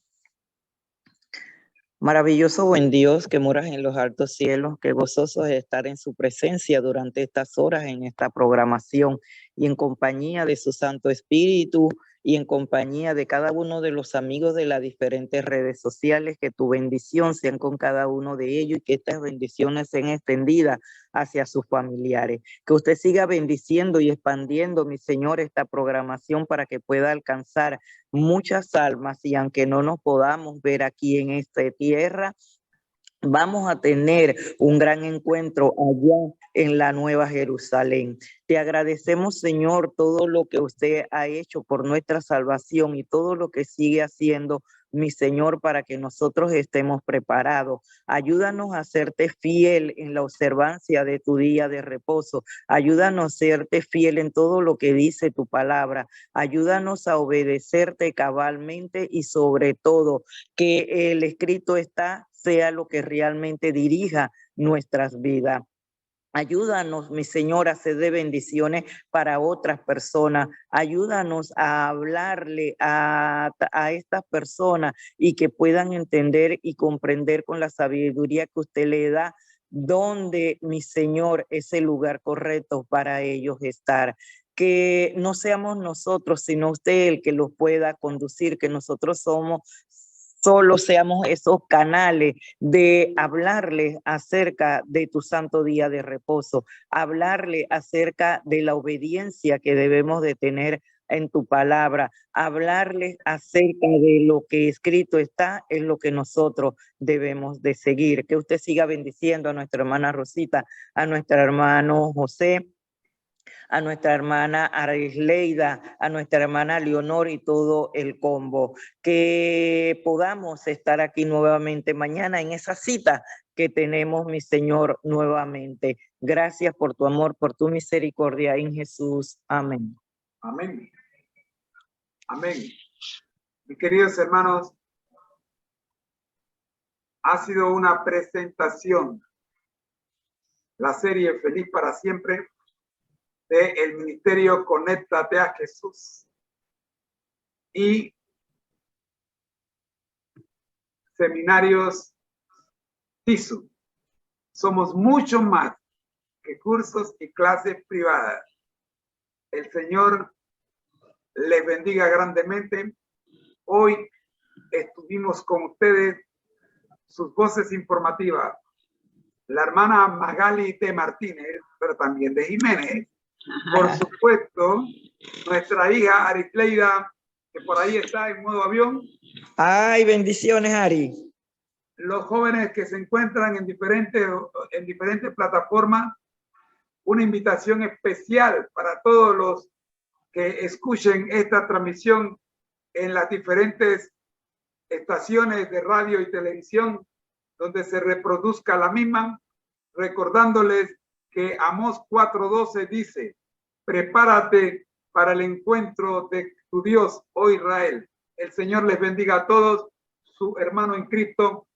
Maravilloso buen Dios que moras en los altos cielos, que gozoso es estar en su presencia durante estas horas en esta programación y en compañía de su Santo Espíritu y en compañía de cada uno de los amigos de las diferentes redes sociales, que tu bendición sean con cada uno de ellos y que estas bendiciones sean extendidas hacia sus familiares. Que usted siga bendiciendo y expandiendo, mi Señor, esta programación para que pueda alcanzar muchas almas, y aunque no nos podamos ver aquí en esta tierra, vamos a tener un gran encuentro allá en la Nueva Jerusalén. Te agradecemos, Señor, todo lo que usted ha hecho por nuestra salvación y todo lo que sigue haciendo mi Señor, para que nosotros estemos preparados. Ayúdanos a serte fiel en la observancia de tu día de reposo. Ayúdanos a serte fiel en todo lo que dice tu palabra. Ayúdanos a obedecerte cabalmente y sobre todo que el escrito sea lo que realmente dirija nuestras vidas. Ayúdanos, mi Señor, a hacer de bendiciones para otras personas. Ayúdanos a hablarle a estas personas y que puedan entender y comprender con la sabiduría que usted le da, donde, mi Señor, es el lugar correcto para ellos estar. Que no seamos nosotros, sino usted el que los pueda conducir, que nosotros solo seamos esos canales de hablarles acerca de tu santo día de reposo, hablarle acerca de la obediencia que debemos de tener en tu palabra, hablarles acerca de lo que escrito está, es lo que nosotros debemos de seguir. Que usted siga bendiciendo a nuestra hermana Rosita, a nuestro hermano José, a nuestra hermana Arisleida, a nuestra hermana Leonor y todo el combo. Que podamos estar aquí nuevamente mañana en esa cita que tenemos, mi Señor, nuevamente. Gracias por tu amor, por tu misericordia en Jesús. Amén. Amén. Amén. Mis queridos hermanos, ha sido una presentación, la serie Feliz para Siempre, del Ministerio Conéctate a Jesús y Seminarios TISU. Somos mucho más que cursos y clases privadas. El Señor les bendiga grandemente. Hoy estuvimos con ustedes, sus voces informativas, la hermana Magali de Martínez, pero también de Jiménez. Por supuesto, nuestra hija Arisleida, que por ahí está en modo avión. Ay, bendiciones, Ari. Los jóvenes que se encuentran en diferentes plataformas, una invitación especial para todos los que escuchen esta transmisión en las diferentes estaciones de radio y televisión donde se reproduzca la misma, recordándoles que Amós 4:12 dice: prepárate para el encuentro de tu Dios, oh Israel. El Señor les bendiga a todos. Su hermano en Cristo,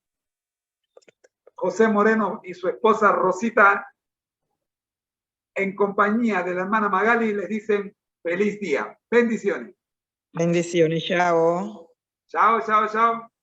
José Moreno, y su esposa Rosita, en compañía de la hermana Magali, les dicen feliz día. Bendiciones. Bendiciones, chao. Chao, chao, chao.